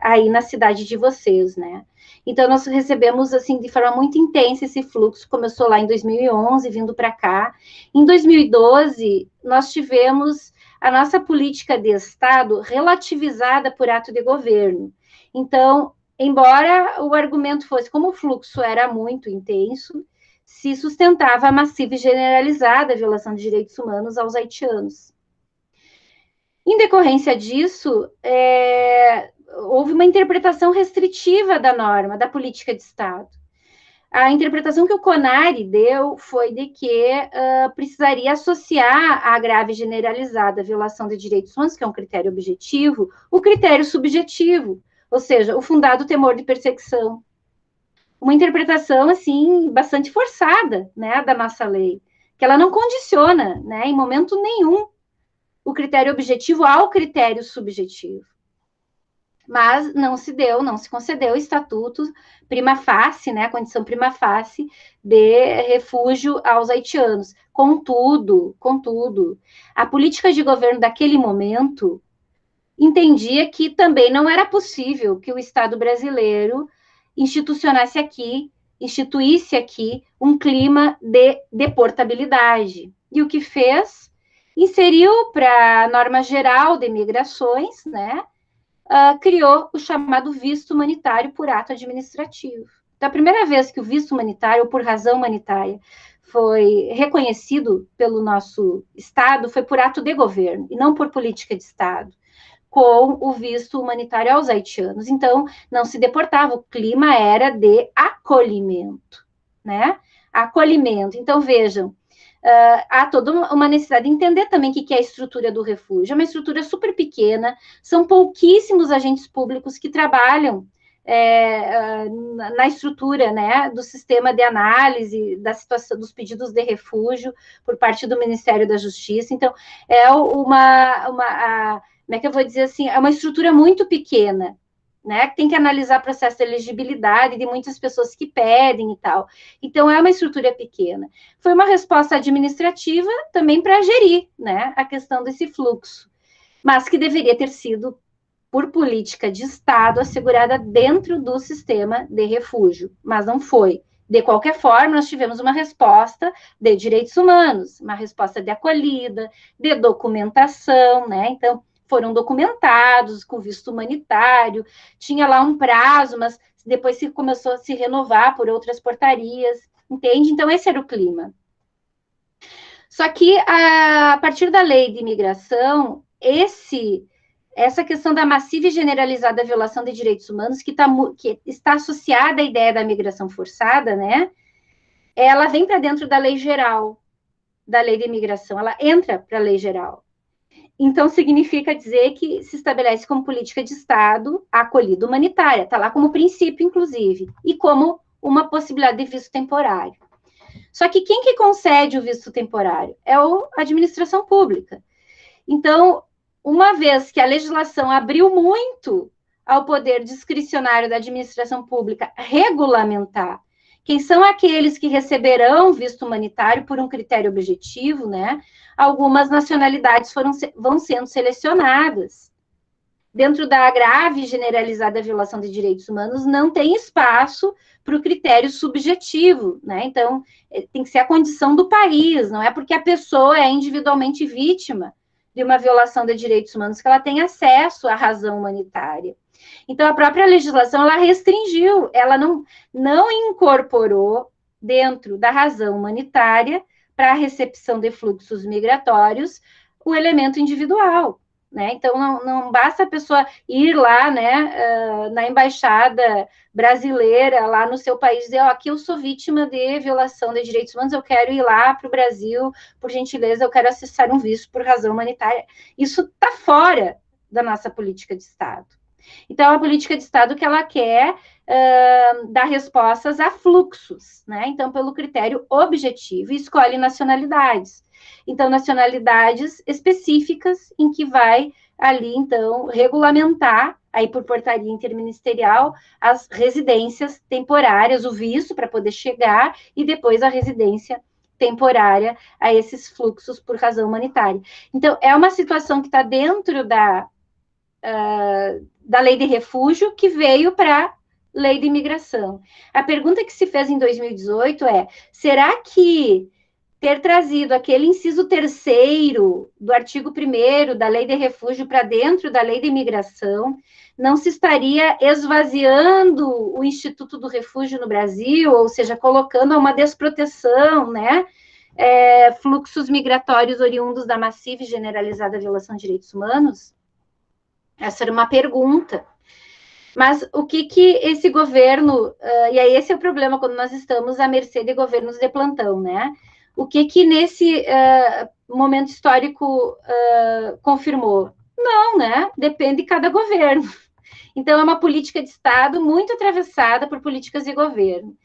aí na cidade de vocês, né? Então, nós recebemos, assim, de forma muito intensa esse fluxo, começou lá em 2011, vindo para cá. Em 2012, nós tivemos a nossa política de Estado relativizada por ato de governo. Então, embora o argumento fosse, como o fluxo era muito intenso, se sustentava a massiva e generalizada violação de direitos humanos aos haitianos. Em decorrência disso, houve uma interpretação restritiva da norma, da política de Estado. A interpretação que o CONARE deu foi de que precisaria associar à grave generalizada violação de direitos humanos, que é um critério objetivo, o critério subjetivo, ou seja, o fundado temor de perseguição. Uma interpretação, assim, bastante forçada, né, da nossa lei, que ela não condiciona, né, em momento nenhum, o critério objetivo ao critério subjetivo. Mas não se concedeu o estatuto prima facie, né, a condição prima facie de refúgio aos haitianos. Contudo, a política de governo daquele momento entendia que também não era possível que o Estado brasileiro instituísse aqui um clima de deportabilidade. E o que fez? Inseriu para a norma geral de migrações, né, criou o chamado visto humanitário por ato administrativo. Então, a primeira vez que o visto humanitário, ou por razão humanitária, foi reconhecido pelo nosso Estado, foi por ato de governo, e não por política de Estado, com o visto humanitário aos haitianos. Então, não se deportava, o clima era de acolhimento, né? Acolhimento. Então, vejam, há toda uma necessidade de entender também o que é a estrutura do refúgio. É uma estrutura super pequena, são pouquíssimos agentes públicos que trabalham na estrutura, né, do sistema de análise da situação dos pedidos de refúgio por parte do Ministério da Justiça. Então, é como é que eu vou dizer assim, é uma estrutura muito pequena, né, que tem que analisar o processo de elegibilidade de muitas pessoas que pedem e tal. Então, é uma estrutura pequena. Foi uma resposta administrativa também para gerir, né, a questão desse fluxo, mas que deveria ter sido, por política de Estado, assegurada dentro do sistema de refúgio, mas não foi. De qualquer forma, nós tivemos uma resposta de direitos humanos, uma resposta de acolhida, de documentação, né, então, foram documentados com visto humanitário, tinha lá um prazo, mas depois se começou a se renovar por outras portarias, entende? Então, esse era o clima. Só que, a partir da lei de imigração, essa questão da massiva e generalizada violação de direitos humanos, que está associada à ideia da migração forçada, né? Ela vem para dentro da lei geral, da lei de imigração, ela entra para a lei geral. Então, significa dizer que se estabelece como política de Estado a acolhida humanitária, está lá como princípio, inclusive, e como uma possibilidade de visto temporário. Só que quem que concede o visto temporário? É a administração pública. Então, uma vez que a legislação abriu muito ao poder discricionário da administração pública regulamentar Quem são aqueles que receberão visto humanitário por um critério objetivo, né? Algumas nacionalidades vão sendo selecionadas. Dentro da grave e generalizada violação de direitos humanos, não tem espaço para o critério subjetivo, né? Então, tem que ser a condição do país, não é porque a pessoa é individualmente vítima de uma violação de direitos humanos que ela tem acesso à razão humanitária. Então, a própria legislação, ela restringiu, ela não incorporou dentro da razão humanitária para a recepção de fluxos migratórios o elemento individual. Né? Então, não basta a pessoa ir lá, né, na embaixada brasileira, lá no seu país, dizer, aqui eu sou vítima de violação de direitos humanos, eu quero ir lá para o Brasil, por gentileza, eu quero acessar um visto por razão humanitária. Isso está fora da nossa política de Estado. Então, é uma política de Estado que ela quer dar respostas a fluxos, né? Então, pelo critério objetivo, e escolhe nacionalidades. Então, nacionalidades específicas em que vai ali, então, regulamentar, aí por portaria interministerial, as residências temporárias, o visto para poder chegar, e depois a residência temporária a esses fluxos por razão humanitária. Então, é uma situação que está dentro da lei de refúgio, que veio para lei de imigração. A pergunta que se fez em 2018 é, será que ter trazido aquele inciso 3º do artigo 1º da lei de refúgio para dentro da lei de imigração não se estaria esvaziando o Instituto do Refúgio no Brasil, ou seja, colocando uma desproteção, né? Fluxos migratórios oriundos da massiva e generalizada violação de direitos humanos? Essa era uma pergunta. Mas o que esse governo... e aí esse é o problema quando nós estamos à mercê de governos de plantão, né? O que nesse momento histórico confirmou? Não, né? Depende de cada governo. Então, é uma política de Estado muito atravessada por políticas de governo.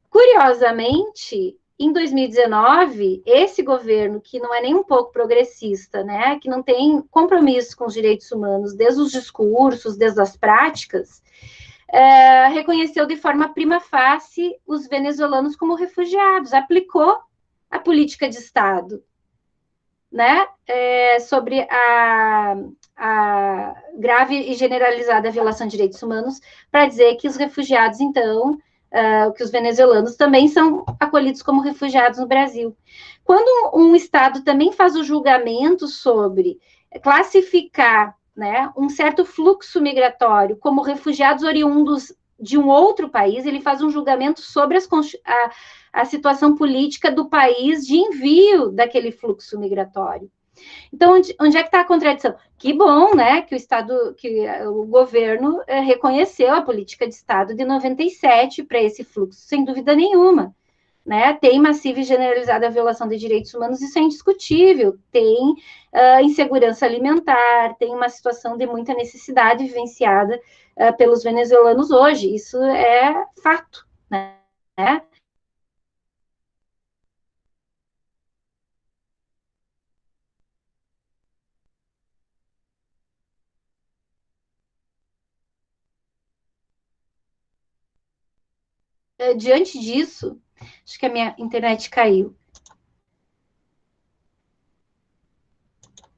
Curiosamente, em 2019, esse governo, que não é nem um pouco progressista, né, que não tem compromisso com os direitos humanos, desde os discursos, desde as práticas, reconheceu de forma prima facie os venezuelanos como refugiados, aplicou a política de Estado, né, sobre a grave e generalizada violação de direitos humanos, para dizer que os refugiados, então, que os venezuelanos também são acolhidos como refugiados no Brasil. Quando um Estado também faz o julgamento sobre classificar, né, um certo fluxo migratório como refugiados oriundos de um outro país, ele faz um julgamento sobre a situação política do país de envio daquele fluxo migratório. Então, onde é que está a contradição? Que bom, né, que o governo reconheceu a política de Estado de 97 para esse fluxo, sem dúvida nenhuma. Né? Tem massiva e generalizada violação de direitos humanos, isso é indiscutível. Tem insegurança alimentar, tem uma situação de muita necessidade vivenciada pelos venezuelanos hoje, isso é fato, né? Diante disso, acho que a minha internet caiu.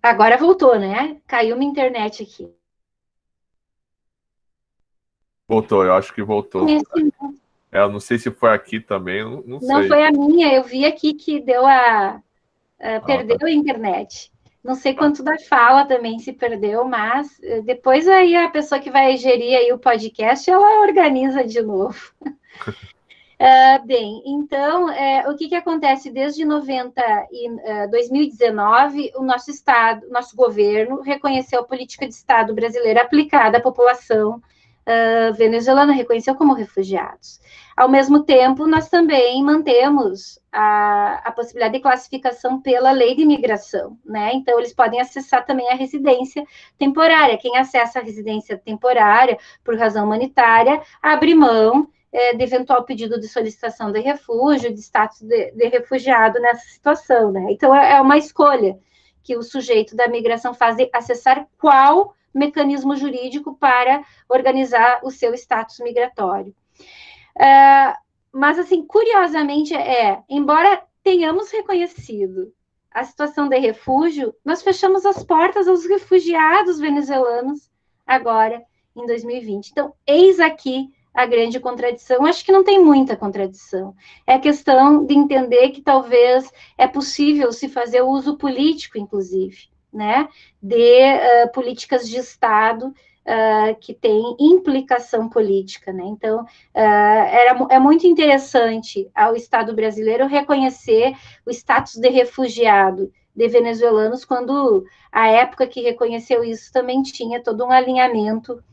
Agora voltou, né? Caiu minha internet aqui. Voltou, eu acho que voltou. Eu não sei se foi aqui também, não sei. Não foi a minha, eu vi aqui que deu perdeu a internet. Não sei quanto da fala também se perdeu, mas depois aí a pessoa que vai gerir aí o podcast, ela organiza de novo. Bem, então, o que acontece desde 2019, o nosso Estado, nosso governo, reconheceu a política de Estado brasileira aplicada à população venezuelana, reconheceu como refugiados. Ao mesmo tempo, nós também mantemos a possibilidade de classificação pela lei de imigração, né? Então, eles podem acessar também a residência temporária. Quem acessa a residência temporária por razão humanitária, abre mão de eventual pedido de solicitação de refúgio, de status de refugiado nessa situação, né? Então, é uma escolha que o sujeito da migração faz de acessar qual mecanismo jurídico para organizar o seu status migratório. Mas, assim, curiosamente, embora tenhamos reconhecido a situação de refúgio, nós fechamos as portas aos refugiados venezuelanos agora, em 2020. Então, eis aqui a grande contradição. Acho que não tem muita contradição. É a questão de entender que talvez é possível se fazer uso político, inclusive, né, de políticas de Estado que tem implicação política, né? Então, é muito interessante ao Estado brasileiro reconhecer o status de refugiado de venezuelanos, quando a época que reconheceu isso também tinha todo um alinhamento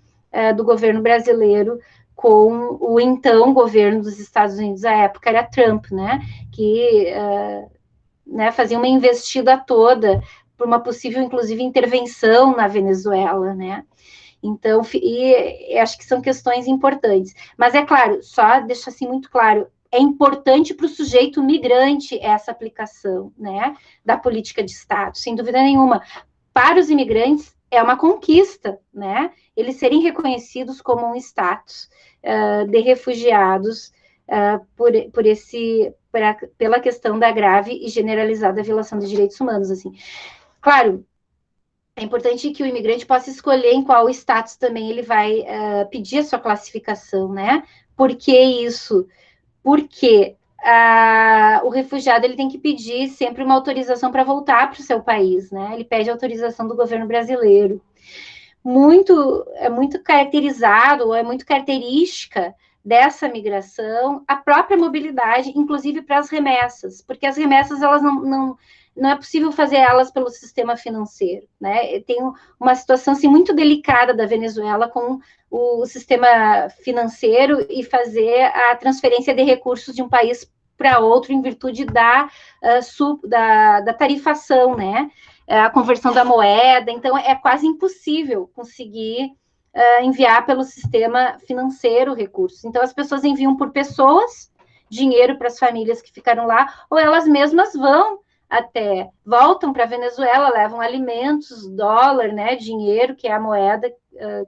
do governo brasileiro com o então governo dos Estados Unidos, à época era Trump, né? Que né, fazia uma investida toda por uma possível, inclusive, intervenção na Venezuela, né? Então, e acho que são questões importantes. Mas é claro, só deixa assim muito claro, é importante para o sujeito migrante essa aplicação, né, da política de Estado, sem dúvida nenhuma. Para os imigrantes é uma conquista, né, eles serem reconhecidos como um status de refugiados pela questão da grave e generalizada violação de direitos humanos, assim. Claro, é importante que o imigrante possa escolher em qual status também ele vai pedir a sua classificação, né? Por que isso? Porque o refugiado ele tem que pedir sempre uma autorização para voltar para o seu país, né? Ele pede autorização do governo brasileiro. É muito caracterizado, é muito característica dessa migração a própria mobilidade, inclusive para as remessas, porque as remessas elas não é possível fazer elas pelo sistema financeiro, né? Tem uma situação assim, muito delicada da Venezuela com o sistema financeiro e fazer a transferência de recursos de um país para outro em virtude da tarifação, né? A conversão da moeda, então é quase impossível conseguir enviar pelo sistema financeiro recursos. Então as pessoas enviam por pessoas dinheiro para as famílias que ficaram lá, ou elas mesmas voltam para a Venezuela, levam alimentos, dólar, né, dinheiro, que é a moeda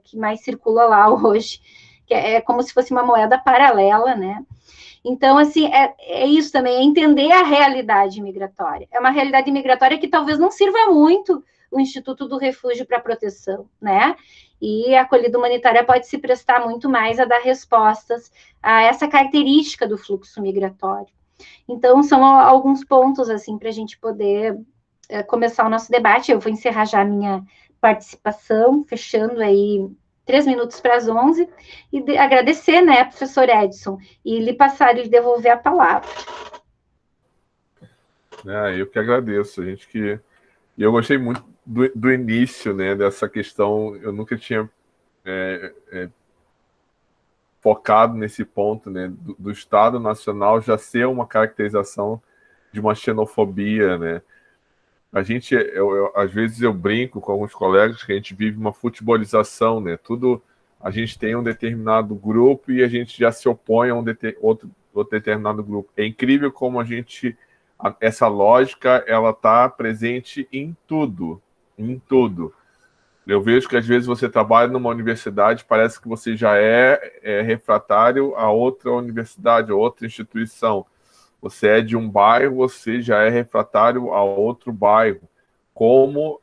que mais circula lá hoje, que é como se fosse uma moeda paralela, né? Então, assim, é isso também, é entender a realidade migratória. É uma realidade migratória que talvez não sirva muito o Instituto do Refúgio para proteção, né? E a acolhida humanitária pode se prestar muito mais a dar respostas a essa característica do fluxo migratório. Então, são alguns pontos, assim, para a gente poder começar o nosso debate. Eu vou encerrar já a minha participação, fechando aí 3 minutos para as 11, e agradecer, né, professor Edson, e lhe devolver a palavra. Eu que agradeço, e eu gostei muito do início, né, dessa questão. Eu nunca tinha focado nesse ponto, né, do Estado Nacional já ser uma caracterização de uma xenofobia, né? Às vezes eu brinco com alguns colegas que a gente vive uma futebolização, né? A gente tem um determinado grupo e a gente já se opõe a outro determinado grupo. É incrível como essa lógica, ela está presente em tudo, em tudo. Eu vejo que às vezes você trabalha numa universidade, parece que você já é refratário a outra universidade, a outra instituição. Você é de um bairro, você já é refratário a outro bairro. Como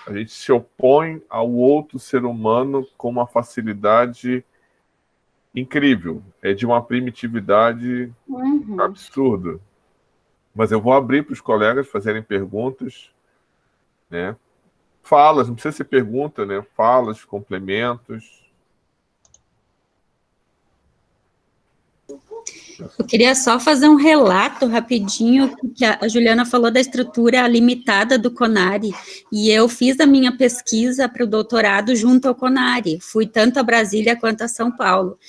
a gente se opõe ao outro ser humano com uma facilidade incrível. É de uma primitividade absurda. Mas eu vou abrir para os colegas fazerem perguntas, né? Falas, não precisa ser pergunta, né? Falas, complementos. Eu queria só fazer um relato rapidinho, que a Juliana falou da estrutura limitada do CONARE, e eu fiz a minha pesquisa para o doutorado junto ao CONARE, fui tanto a Brasília quanto a São Paulo,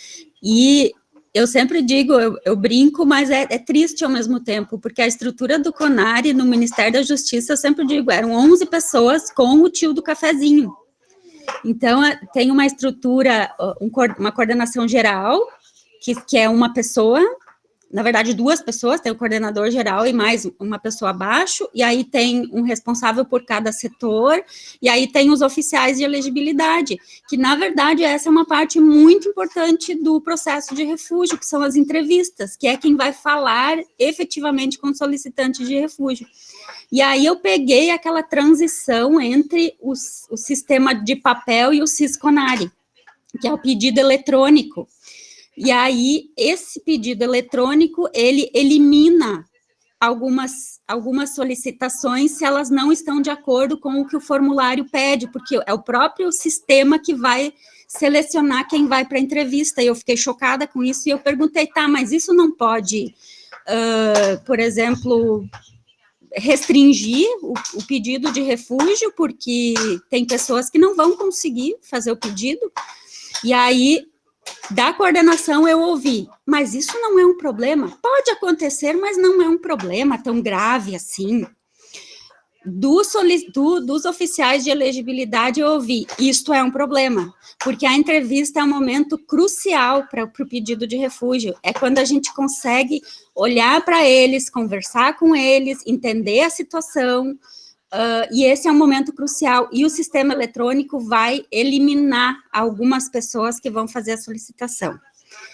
e eu sempre digo, eu brinco, mas é triste ao mesmo tempo, porque a estrutura do CONARE no Ministério da Justiça, eu sempre digo, eram 11 pessoas com o tio do cafezinho. Então, tem uma estrutura, uma coordenação geral, que é uma pessoa, na verdade, 2 pessoas, tem o coordenador geral e mais uma pessoa abaixo, e aí tem um responsável por cada setor, e aí tem os oficiais de elegibilidade, que, na verdade, essa é uma parte muito importante do processo de refúgio, que são as entrevistas, que é quem vai falar efetivamente com o solicitante de refúgio. E aí eu peguei aquela transição entre o sistema de papel e o Sisconari, que é o pedido eletrônico. E aí, esse pedido eletrônico, ele elimina algumas solicitações se elas não estão de acordo com o que o formulário pede, porque é o próprio sistema que vai selecionar quem vai para a entrevista. E eu fiquei chocada com isso, e eu perguntei, tá, mas isso não pode, por exemplo, restringir o pedido de refúgio, porque tem pessoas que não vão conseguir fazer o pedido? E aí, da coordenação, eu ouvi, mas isso não é um problema? Pode acontecer, mas não é um problema tão grave assim. Dos oficiais de elegibilidade, eu ouvi, isto é um problema, porque a entrevista é um momento crucial para o pedido de refúgio, é quando a gente consegue olhar para eles, conversar com eles, entender a situação, e esse é um momento crucial, e o sistema eletrônico vai eliminar algumas pessoas que vão fazer a solicitação.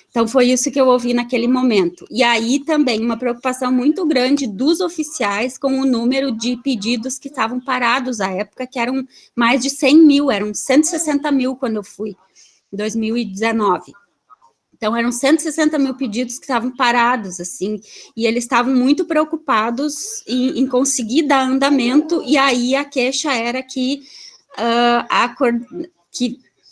Então, foi isso que eu ouvi naquele momento. E aí, também, uma preocupação muito grande dos oficiais com o número de pedidos que estavam parados à época, que eram mais de 100 mil, eram 160 mil quando eu fui, em 2019. Então, eram 160 mil pedidos que estavam parados, assim, e eles estavam muito preocupados em conseguir dar andamento, e aí a queixa era que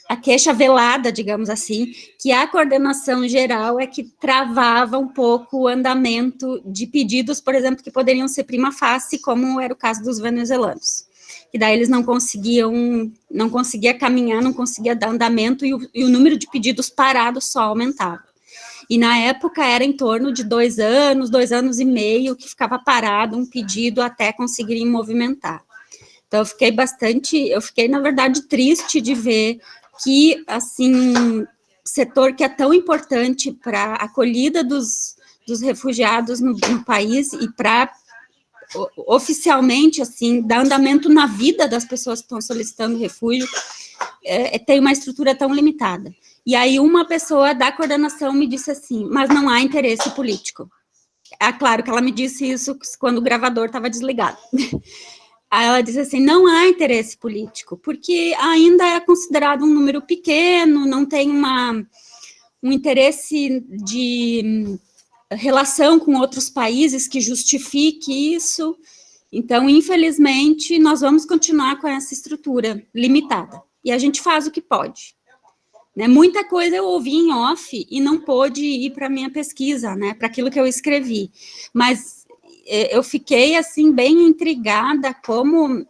a queixa velada, digamos assim, que a coordenação geral é que travava um pouco o andamento de pedidos, por exemplo, que poderiam ser prima facie, como era o caso dos venezuelanos. E daí eles não conseguia caminhar, não conseguia dar andamento, e o número de pedidos parados só aumentava. E na época era em torno de 2 anos, 2 anos e meio, que ficava parado um pedido até conseguirem movimentar. Então eu fiquei, na verdade, triste de ver que, assim, setor que é tão importante para a acolhida dos refugiados no país e para, oficialmente, assim, dar andamento na vida das pessoas que estão solicitando refúgio, tem uma estrutura tão limitada. E aí uma pessoa da coordenação me disse assim, mas não há interesse político. É claro que ela me disse isso quando o gravador estava desligado. Aí ela disse assim, não há interesse político, porque ainda é considerado um número pequeno, não tem um interesse de relação com outros países que justifique isso. Então, infelizmente, nós vamos continuar com essa estrutura limitada. E a gente faz o que pode. Né? Muita coisa eu ouvi em off e não pôde ir para a minha pesquisa, né? Para aquilo que eu escrevi. Mas eu fiquei, assim, bem intrigada como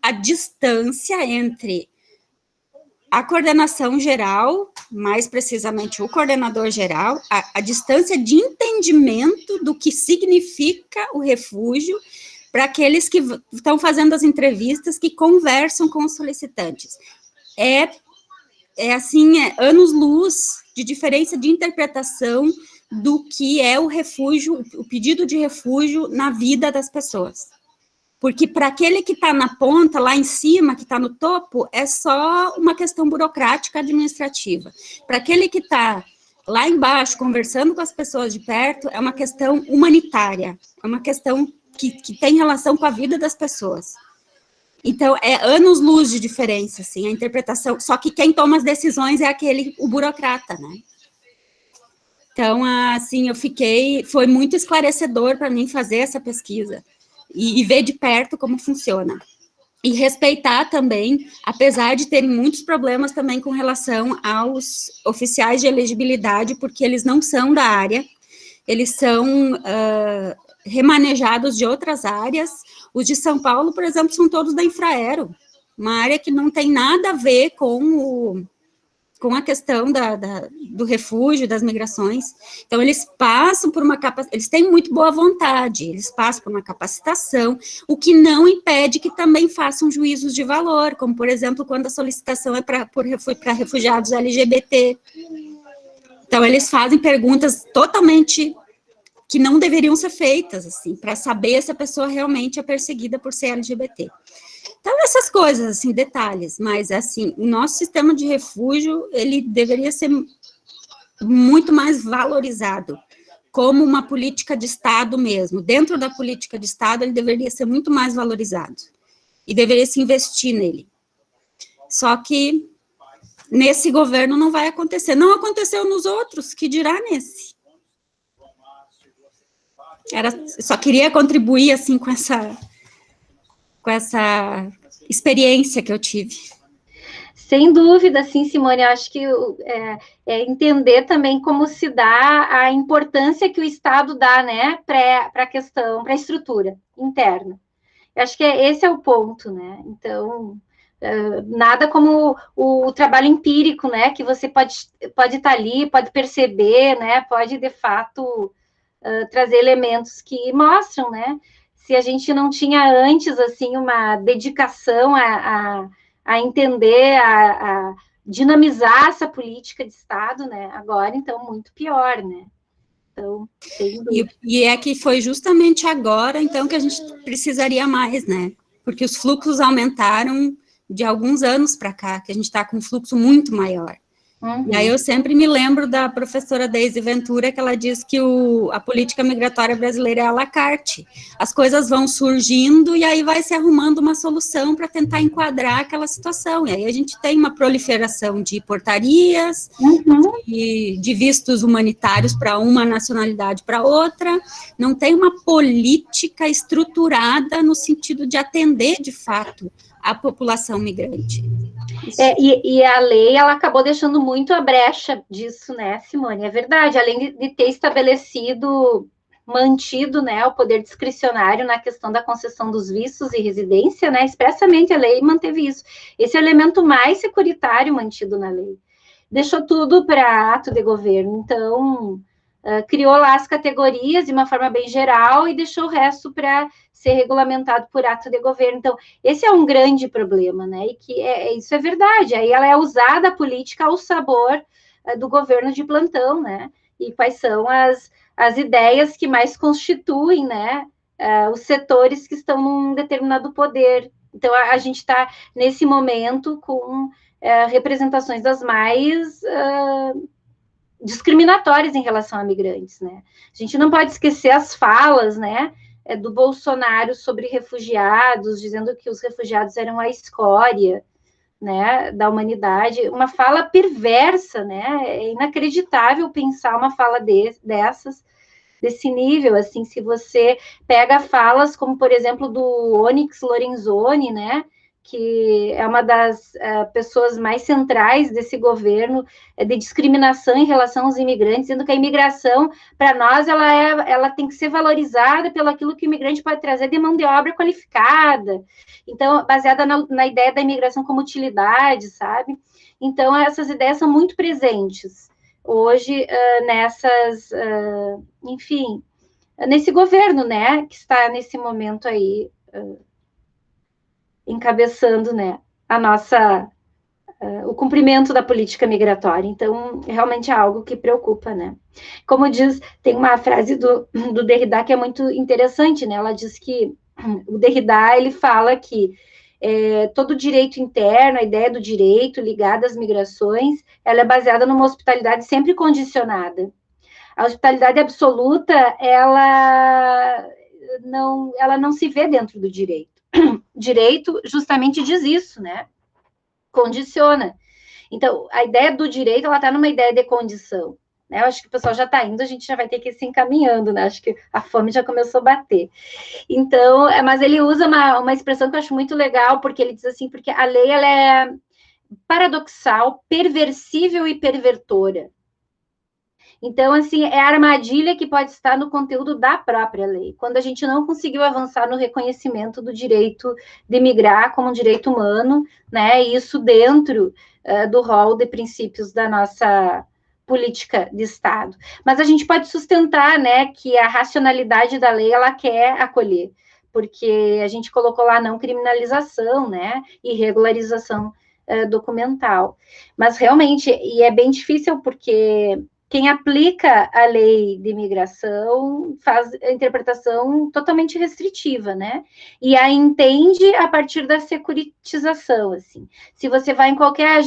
a distância entre a coordenação geral, mais precisamente o coordenador geral, a distância de entendimento do que significa o refúgio para aqueles que estão fazendo as entrevistas, que conversam com os solicitantes. É anos-luz de diferença de interpretação do que é o refúgio, o pedido de refúgio na vida das pessoas. Porque para aquele que está na ponta, lá em cima, que está no topo, é só uma questão burocrática administrativa. Para aquele que está lá embaixo, conversando com as pessoas de perto, é uma questão humanitária, é uma questão que tem relação com a vida das pessoas. Então, é anos-luz de diferença, assim, a interpretação, só que quem toma as decisões é o burocrata, né? Então, assim, foi muito esclarecedor para mim fazer essa pesquisa e ver de perto como funciona. E respeitar também, apesar de terem muitos problemas também com relação aos oficiais de elegibilidade, porque eles não são da área, eles são remanejados de outras áreas. Os de São Paulo, por exemplo, são todos da Infraero, uma área que não tem nada a ver com a questão do refúgio, das migrações. Então, eles passam por eles têm muito boa vontade, eles passam por uma capacitação, o que não impede que também façam juízos de valor, como, por exemplo, quando a solicitação é para refugiados LGBT. Então, eles fazem perguntas totalmente que não deveriam ser feitas, assim, para saber se a pessoa realmente é perseguida por ser LGBT. Então, essas coisas, assim, detalhes, mas, assim, o nosso sistema de refúgio, ele deveria ser muito mais valorizado, como uma política de Estado mesmo. Dentro da política de Estado, ele deveria ser muito mais valorizado, e deveria se investir nele. Só que, nesse governo, não vai acontecer. Não aconteceu nos outros, que dirá nesse. Só queria contribuir, assim, com essa experiência que eu tive. Sem dúvida, sim, Simone, eu acho que é entender também como se dá a importância que o Estado dá, né, para a questão, para a estrutura interna. Eu acho que esse é o ponto, né, então, nada como o trabalho empírico, né, que você pode estar ali, pode perceber, né, pode, de fato, trazer elementos que mostram, né, se a gente não tinha antes, assim, uma dedicação a entender, a dinamizar essa política de Estado, né, agora, então, muito pior, né. Então, e é que foi justamente agora, então, que a gente precisaria mais, né, porque os fluxos aumentaram de alguns anos para cá, que a gente está com um fluxo muito maior. Uhum. E aí eu sempre me lembro da professora Deise Ventura, que ela diz que a política migratória brasileira é à la carte. As coisas vão surgindo e aí vai se arrumando uma solução para tentar enquadrar aquela situação. E aí a gente tem uma proliferação de portarias, de vistos humanitários para uma nacionalidade para outra. Não tem uma política estruturada no sentido de atender, de fato, a população migrante. E a lei, ela acabou deixando muito a brecha disso, né, Simone? É verdade, além de ter mantido, né, o poder discricionário na questão da concessão dos vistos e residência, né, expressamente a lei manteve isso. Esse é o elemento mais securitário mantido na lei. Deixou tudo para ato de governo, então, criou lá as categorias de uma forma bem geral e deixou o resto para ser regulamentado por ato de governo. Então, esse é um grande problema, né? E que isso é verdade. Aí ela é usada a política ao sabor do governo de plantão, né? E quais são as ideias que mais constituem, né? Os setores que estão num determinado poder. Então, a gente está, nesse momento, com representações das mais discriminatórias em relação a migrantes, né? A gente não pode esquecer as falas, né, do Bolsonaro sobre refugiados, dizendo que os refugiados eram a escória, né, da humanidade, uma fala perversa, né? É inacreditável pensar uma fala desse nível, assim, se você pega falas como, por exemplo, do Onyx Lorenzoni, né, que é uma das pessoas mais centrais desse governo de discriminação em relação aos imigrantes, dizendo que a imigração, para nós, ela tem que ser valorizada pelo aquilo que o imigrante pode trazer de mão de obra qualificada. Então, baseada na ideia da imigração como utilidade, sabe? Então, essas ideias são muito presentes hoje enfim, nesse governo, né, que está nesse momento aí encabeçando, né, o cumprimento da política migratória. Então, realmente é algo que preocupa, né. Como diz, tem uma frase do Derrida que é muito interessante, né, ela diz que o Derrida, ele fala que todo direito interno, a ideia do direito ligada às migrações, ela é baseada numa hospitalidade sempre condicionada. A hospitalidade absoluta, ela não se vê dentro do direito. Direito justamente diz isso, né? Condiciona. Então, a ideia do direito, ela está numa ideia de condição. Né? Eu acho que o pessoal já está indo, a gente já vai ter que ir se encaminhando, né? Acho que a fome já começou a bater. Então, mas ele usa uma expressão que eu acho muito legal, porque ele diz assim, porque a lei, ela é paradoxal, perversível e pervertora. Então, assim, é a armadilha que pode estar no conteúdo da própria lei. Quando a gente não conseguiu avançar no reconhecimento do direito de migrar como um direito humano, né? Isso dentro do rol de princípios da nossa política de Estado. Mas a gente pode sustentar, né, que a racionalidade da lei, ela quer acolher, porque a gente colocou lá não criminalização, né, e regularização documental. Mas realmente, e é bem difícil porque quem aplica a lei de imigração faz a interpretação totalmente restritiva, né? E a entende a partir da securitização, assim. Se você vai em qualquer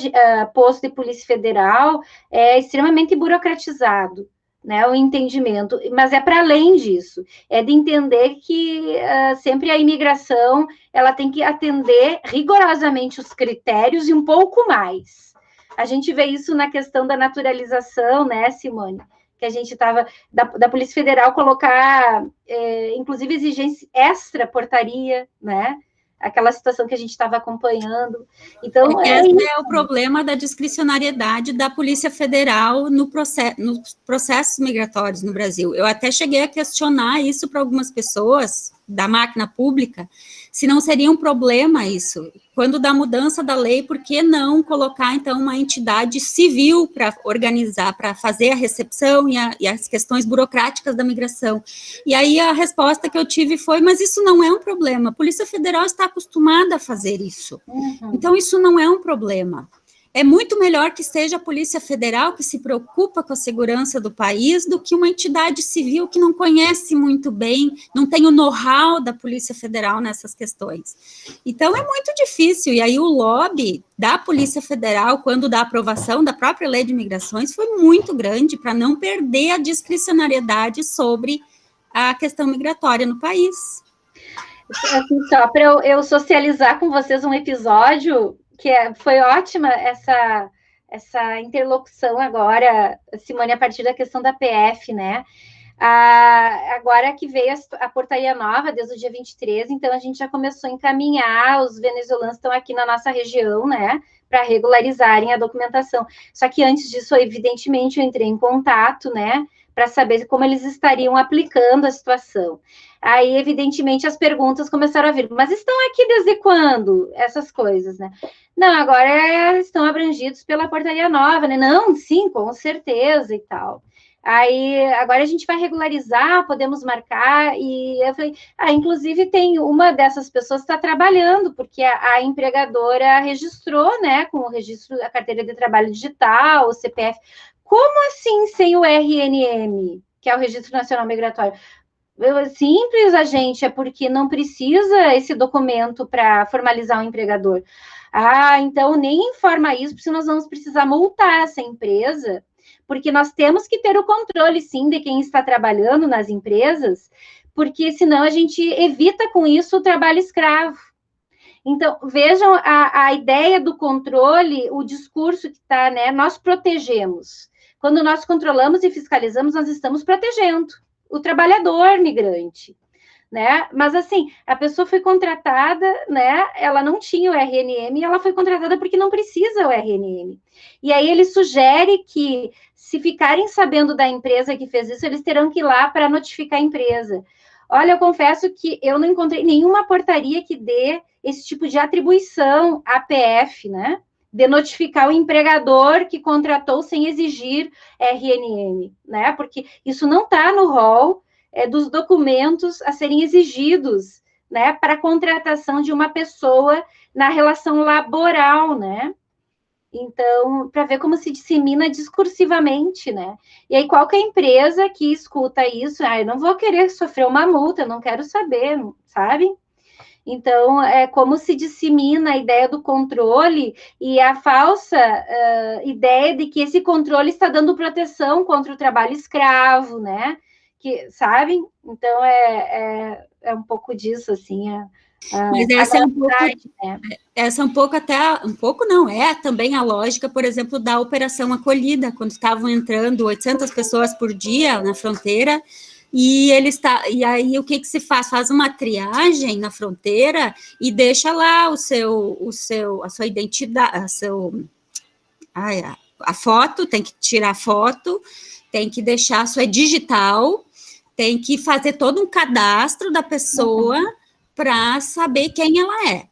posto de Polícia Federal, é extremamente burocratizado, né, o entendimento, mas é para além disso, é de entender que sempre a imigração, ela tem que atender rigorosamente os critérios e um pouco mais. A gente vê isso na questão da naturalização, né, Simone? Que a gente estava, da Polícia Federal, colocar, inclusive, exigência extra portaria, né? Aquela situação que a gente estava acompanhando. Então, esse é o problema da discricionariedade da Polícia Federal nos processos migratórios no Brasil. Eu até cheguei a questionar isso para algumas pessoas da máquina pública, se não seria um problema isso. Quando da mudança da lei, por que não colocar, então, uma entidade civil para organizar, para fazer a recepção e as questões burocráticas da migração? E aí a resposta que eu tive foi, mas isso não é um problema, a Polícia Federal está acostumada a fazer isso. Então, isso não é um problema. É muito melhor que seja a Polícia Federal que se preocupa com a segurança do país do que uma entidade civil que não conhece muito bem, não tem o know-how da Polícia Federal nessas questões. Então, é muito difícil. E aí o lobby da Polícia Federal, quando da aprovação da própria Lei de Imigrações, foi muito grande para não perder a discricionariedade sobre a questão migratória no país. Assim, só para eu socializar com vocês um episódio que foi ótima essa interlocução agora, Simone, a partir da questão da PF, né? Agora que veio a portaria nova, desde o dia 23, então a gente já começou a encaminhar, os venezuelanos estão aqui na nossa região, né? Para regularizarem a documentação. Só que antes disso, evidentemente, eu entrei em contato, né? Para saber como eles estariam aplicando a situação. Aí, evidentemente, as perguntas começaram a vir, mas estão aqui desde quando? Essas coisas, né? Não, agora estão abrangidos pela portaria nova, né? Não, sim, com certeza e tal. Aí, agora a gente vai regularizar, podemos marcar, e eu falei, inclusive tem uma dessas pessoas que está trabalhando, porque a empregadora registrou, né, com o registro, a carteira de trabalho digital, o CPF. Como assim sem o RNM, que é o Registro Nacional Migratório? Simples, gente, é porque não precisa esse documento para formalizar um empregador. Então nem informa isso, porque nós vamos precisar multar essa empresa, porque nós temos que ter o controle, sim, de quem está trabalhando nas empresas, porque senão a gente evita com isso o trabalho escravo. Então, vejam a ideia do controle, o discurso que está, né? Nós protegemos. Quando nós controlamos e fiscalizamos, nós estamos protegendo o trabalhador migrante, né? Mas, assim, a pessoa foi contratada, né? Ela não tinha o RNM e ela foi contratada porque não precisa o RNM. E aí ele sugere que, se ficarem sabendo da empresa que fez isso, eles terão que ir lá para notificar a empresa. Olha, eu confesso que eu não encontrei nenhuma portaria que dê esse tipo de atribuição à PF, né? De notificar o empregador que contratou sem exigir RNM, né? Porque isso não está no rol dos documentos a serem exigidos, né? Para a contratação de uma pessoa na relação laboral, né? Então, para ver como se dissemina discursivamente, né? E aí, qualquer empresa que escuta isso, eu não vou querer sofrer uma multa, eu não quero saber, sabe? Então, é como se dissemina a ideia do controle e a falsa ideia de que esse controle está dando proteção contra o trabalho escravo, né? Que, sabem? Então, é um pouco disso, assim, mas essa é um pouco, né? Essa é um pouco até, um pouco não, é também a lógica, por exemplo, da Operação Acolhida, quando estavam entrando 800 pessoas por dia na fronteira, e aí o que se faz? Faz uma triagem na fronteira e deixa lá a sua identidade, a foto, tem que tirar a foto, tem que deixar a sua digital, tem que fazer todo um cadastro da pessoa para saber quem ela é.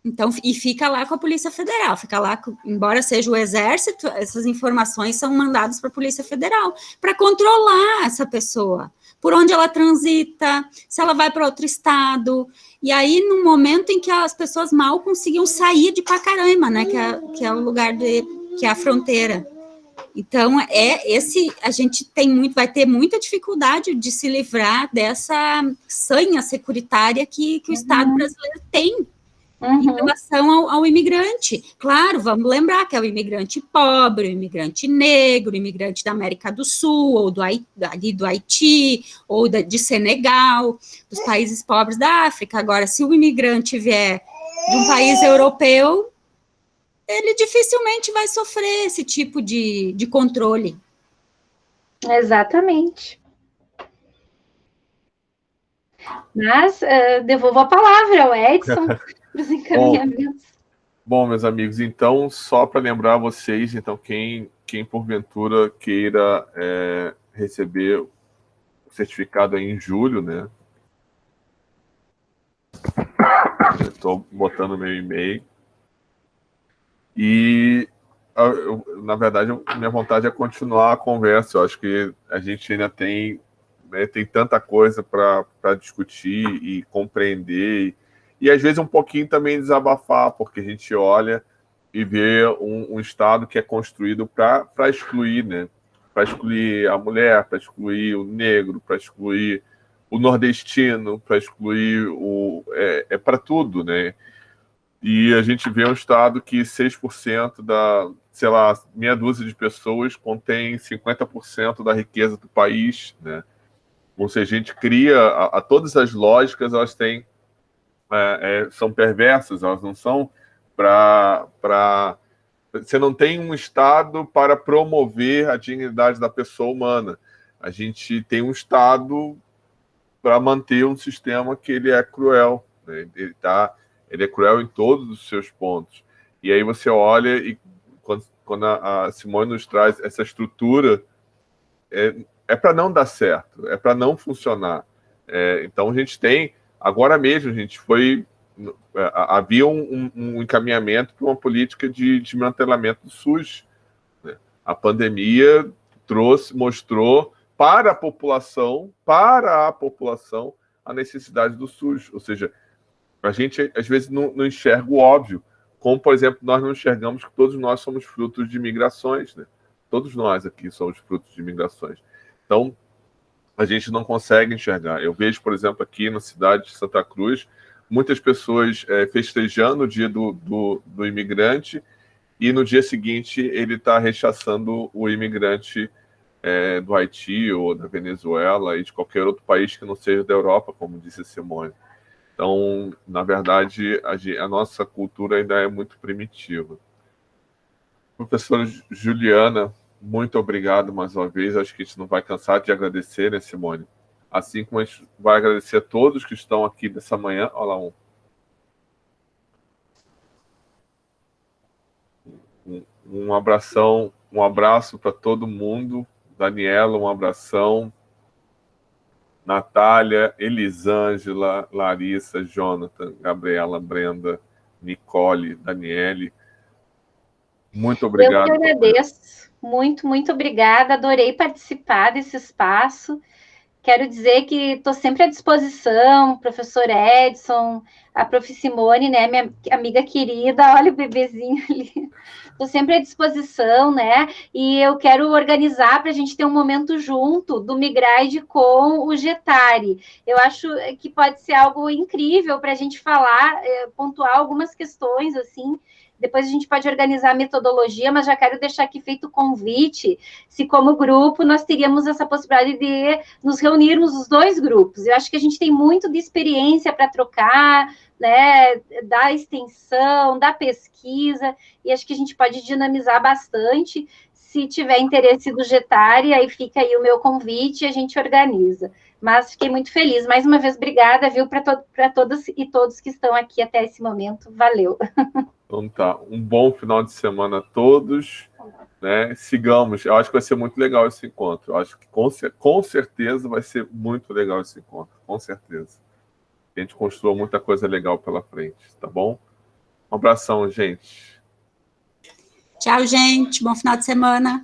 Então, e fica lá com a Polícia Federal, fica lá, embora seja o Exército, essas informações são mandadas para a Polícia Federal, para controlar essa pessoa, por onde ela transita, se ela vai para outro estado, e aí, no momento em que as pessoas mal conseguiam sair de Pacaraima, né, que é o lugar que é a fronteira. Então, a gente vai ter muita dificuldade de se livrar dessa sanha securitária que o Estado brasileiro tem em relação ao imigrante. Claro, vamos lembrar que é o imigrante pobre, o imigrante negro, o imigrante da América do Sul, ou ali do Haiti, ou de Senegal, dos países pobres da África. Agora, se o imigrante vier de um país europeu, ele dificilmente vai sofrer esse tipo de controle. Exatamente. Mas devolvo a palavra ao Edson para os encaminhamentos. Bom, meus amigos, então, só para lembrar vocês, então, quem porventura queira receber o certificado aí em julho, né? Estou botando meu e-mail. E, na verdade, minha vontade é continuar a conversa. Eu acho que a gente ainda tem tanta coisa para discutir e compreender. E, às vezes, um pouquinho também desabafar, porque a gente olha e vê um Estado que é construído para excluir, né? Para excluir a mulher, para excluir o negro, para excluir o nordestino, para excluir para tudo, né? E a gente vê um Estado que 6% sei lá, meia dúzia de pessoas contém 50% da riqueza do país, né? Ou seja, a gente cria todas as lógicas, elas são perversas, elas não são para... Você não tem um Estado para promover a dignidade da pessoa humana. A gente tem um Estado para manter um sistema que ele é cruel, né? Ele é cruel em todos os seus pontos. E aí você olha e quando a Simone nos traz essa estrutura, é para não dar certo, é para não funcionar. Então a gente tem, agora mesmo, havia um encaminhamento para uma política de desmantelamento do SUS, né? A pandemia mostrou para a população a necessidade do SUS. Ou seja, a gente às vezes não enxerga o óbvio, como, por exemplo, nós não enxergamos que todos nós somos frutos de migrações, né? Todos nós aqui somos frutos de migrações. Então, a gente não consegue enxergar. Eu vejo, por exemplo, aqui na cidade de Santa Cruz, muitas pessoas festejando o dia do imigrante, e no dia seguinte ele está rechaçando o imigrante do Haiti ou da Venezuela e de qualquer outro país que não seja da Europa, como disse a Simone. Então, na verdade, a nossa cultura ainda é muito primitiva. Professora Juliana, muito obrigado mais uma vez. Acho que a gente não vai cansar de agradecer, né, Simone? Assim como a gente vai agradecer a todos que estão aqui nessa manhã. Olha lá um abração, um abraço para todo mundo. Daniela, um abração. Natália, Elisângela, Larissa, Jonathan, Gabriela, Brenda, Nicole, Daniele. Muito obrigado. Eu que agradeço. Muito, muito obrigada. Adorei participar desse espaço. Quero dizer que estou sempre à disposição, professor Edson, a prof. Simone, né, minha amiga querida, olha o bebezinho ali. Estou sempre à disposição, né? E eu quero organizar para a gente ter um momento junto do Migrade com o Getari. Eu acho que pode ser algo incrível para a gente falar, pontuar algumas questões, assim. Depois a gente pode organizar a metodologia, mas já quero deixar aqui feito o convite, se como grupo nós teríamos essa possibilidade de nos reunirmos os dois grupos. Eu acho que a gente tem muito de experiência para trocar, né, da extensão, da pesquisa, e acho que a gente pode dinamizar bastante. Se tiver interesse do Getari, aí fica aí o meu convite e a gente organiza. Mas fiquei muito feliz. Mais uma vez, obrigada, viu, para todas e todos que estão aqui até esse momento. Valeu. Então tá, um bom final de semana a todos, né? Sigamos, eu acho que vai ser muito legal esse encontro. Eu acho que com certeza vai ser muito legal esse encontro, com certeza. A gente construiu muita coisa legal pela frente, tá bom? Um abração, gente. Tchau, gente. Bom final de semana.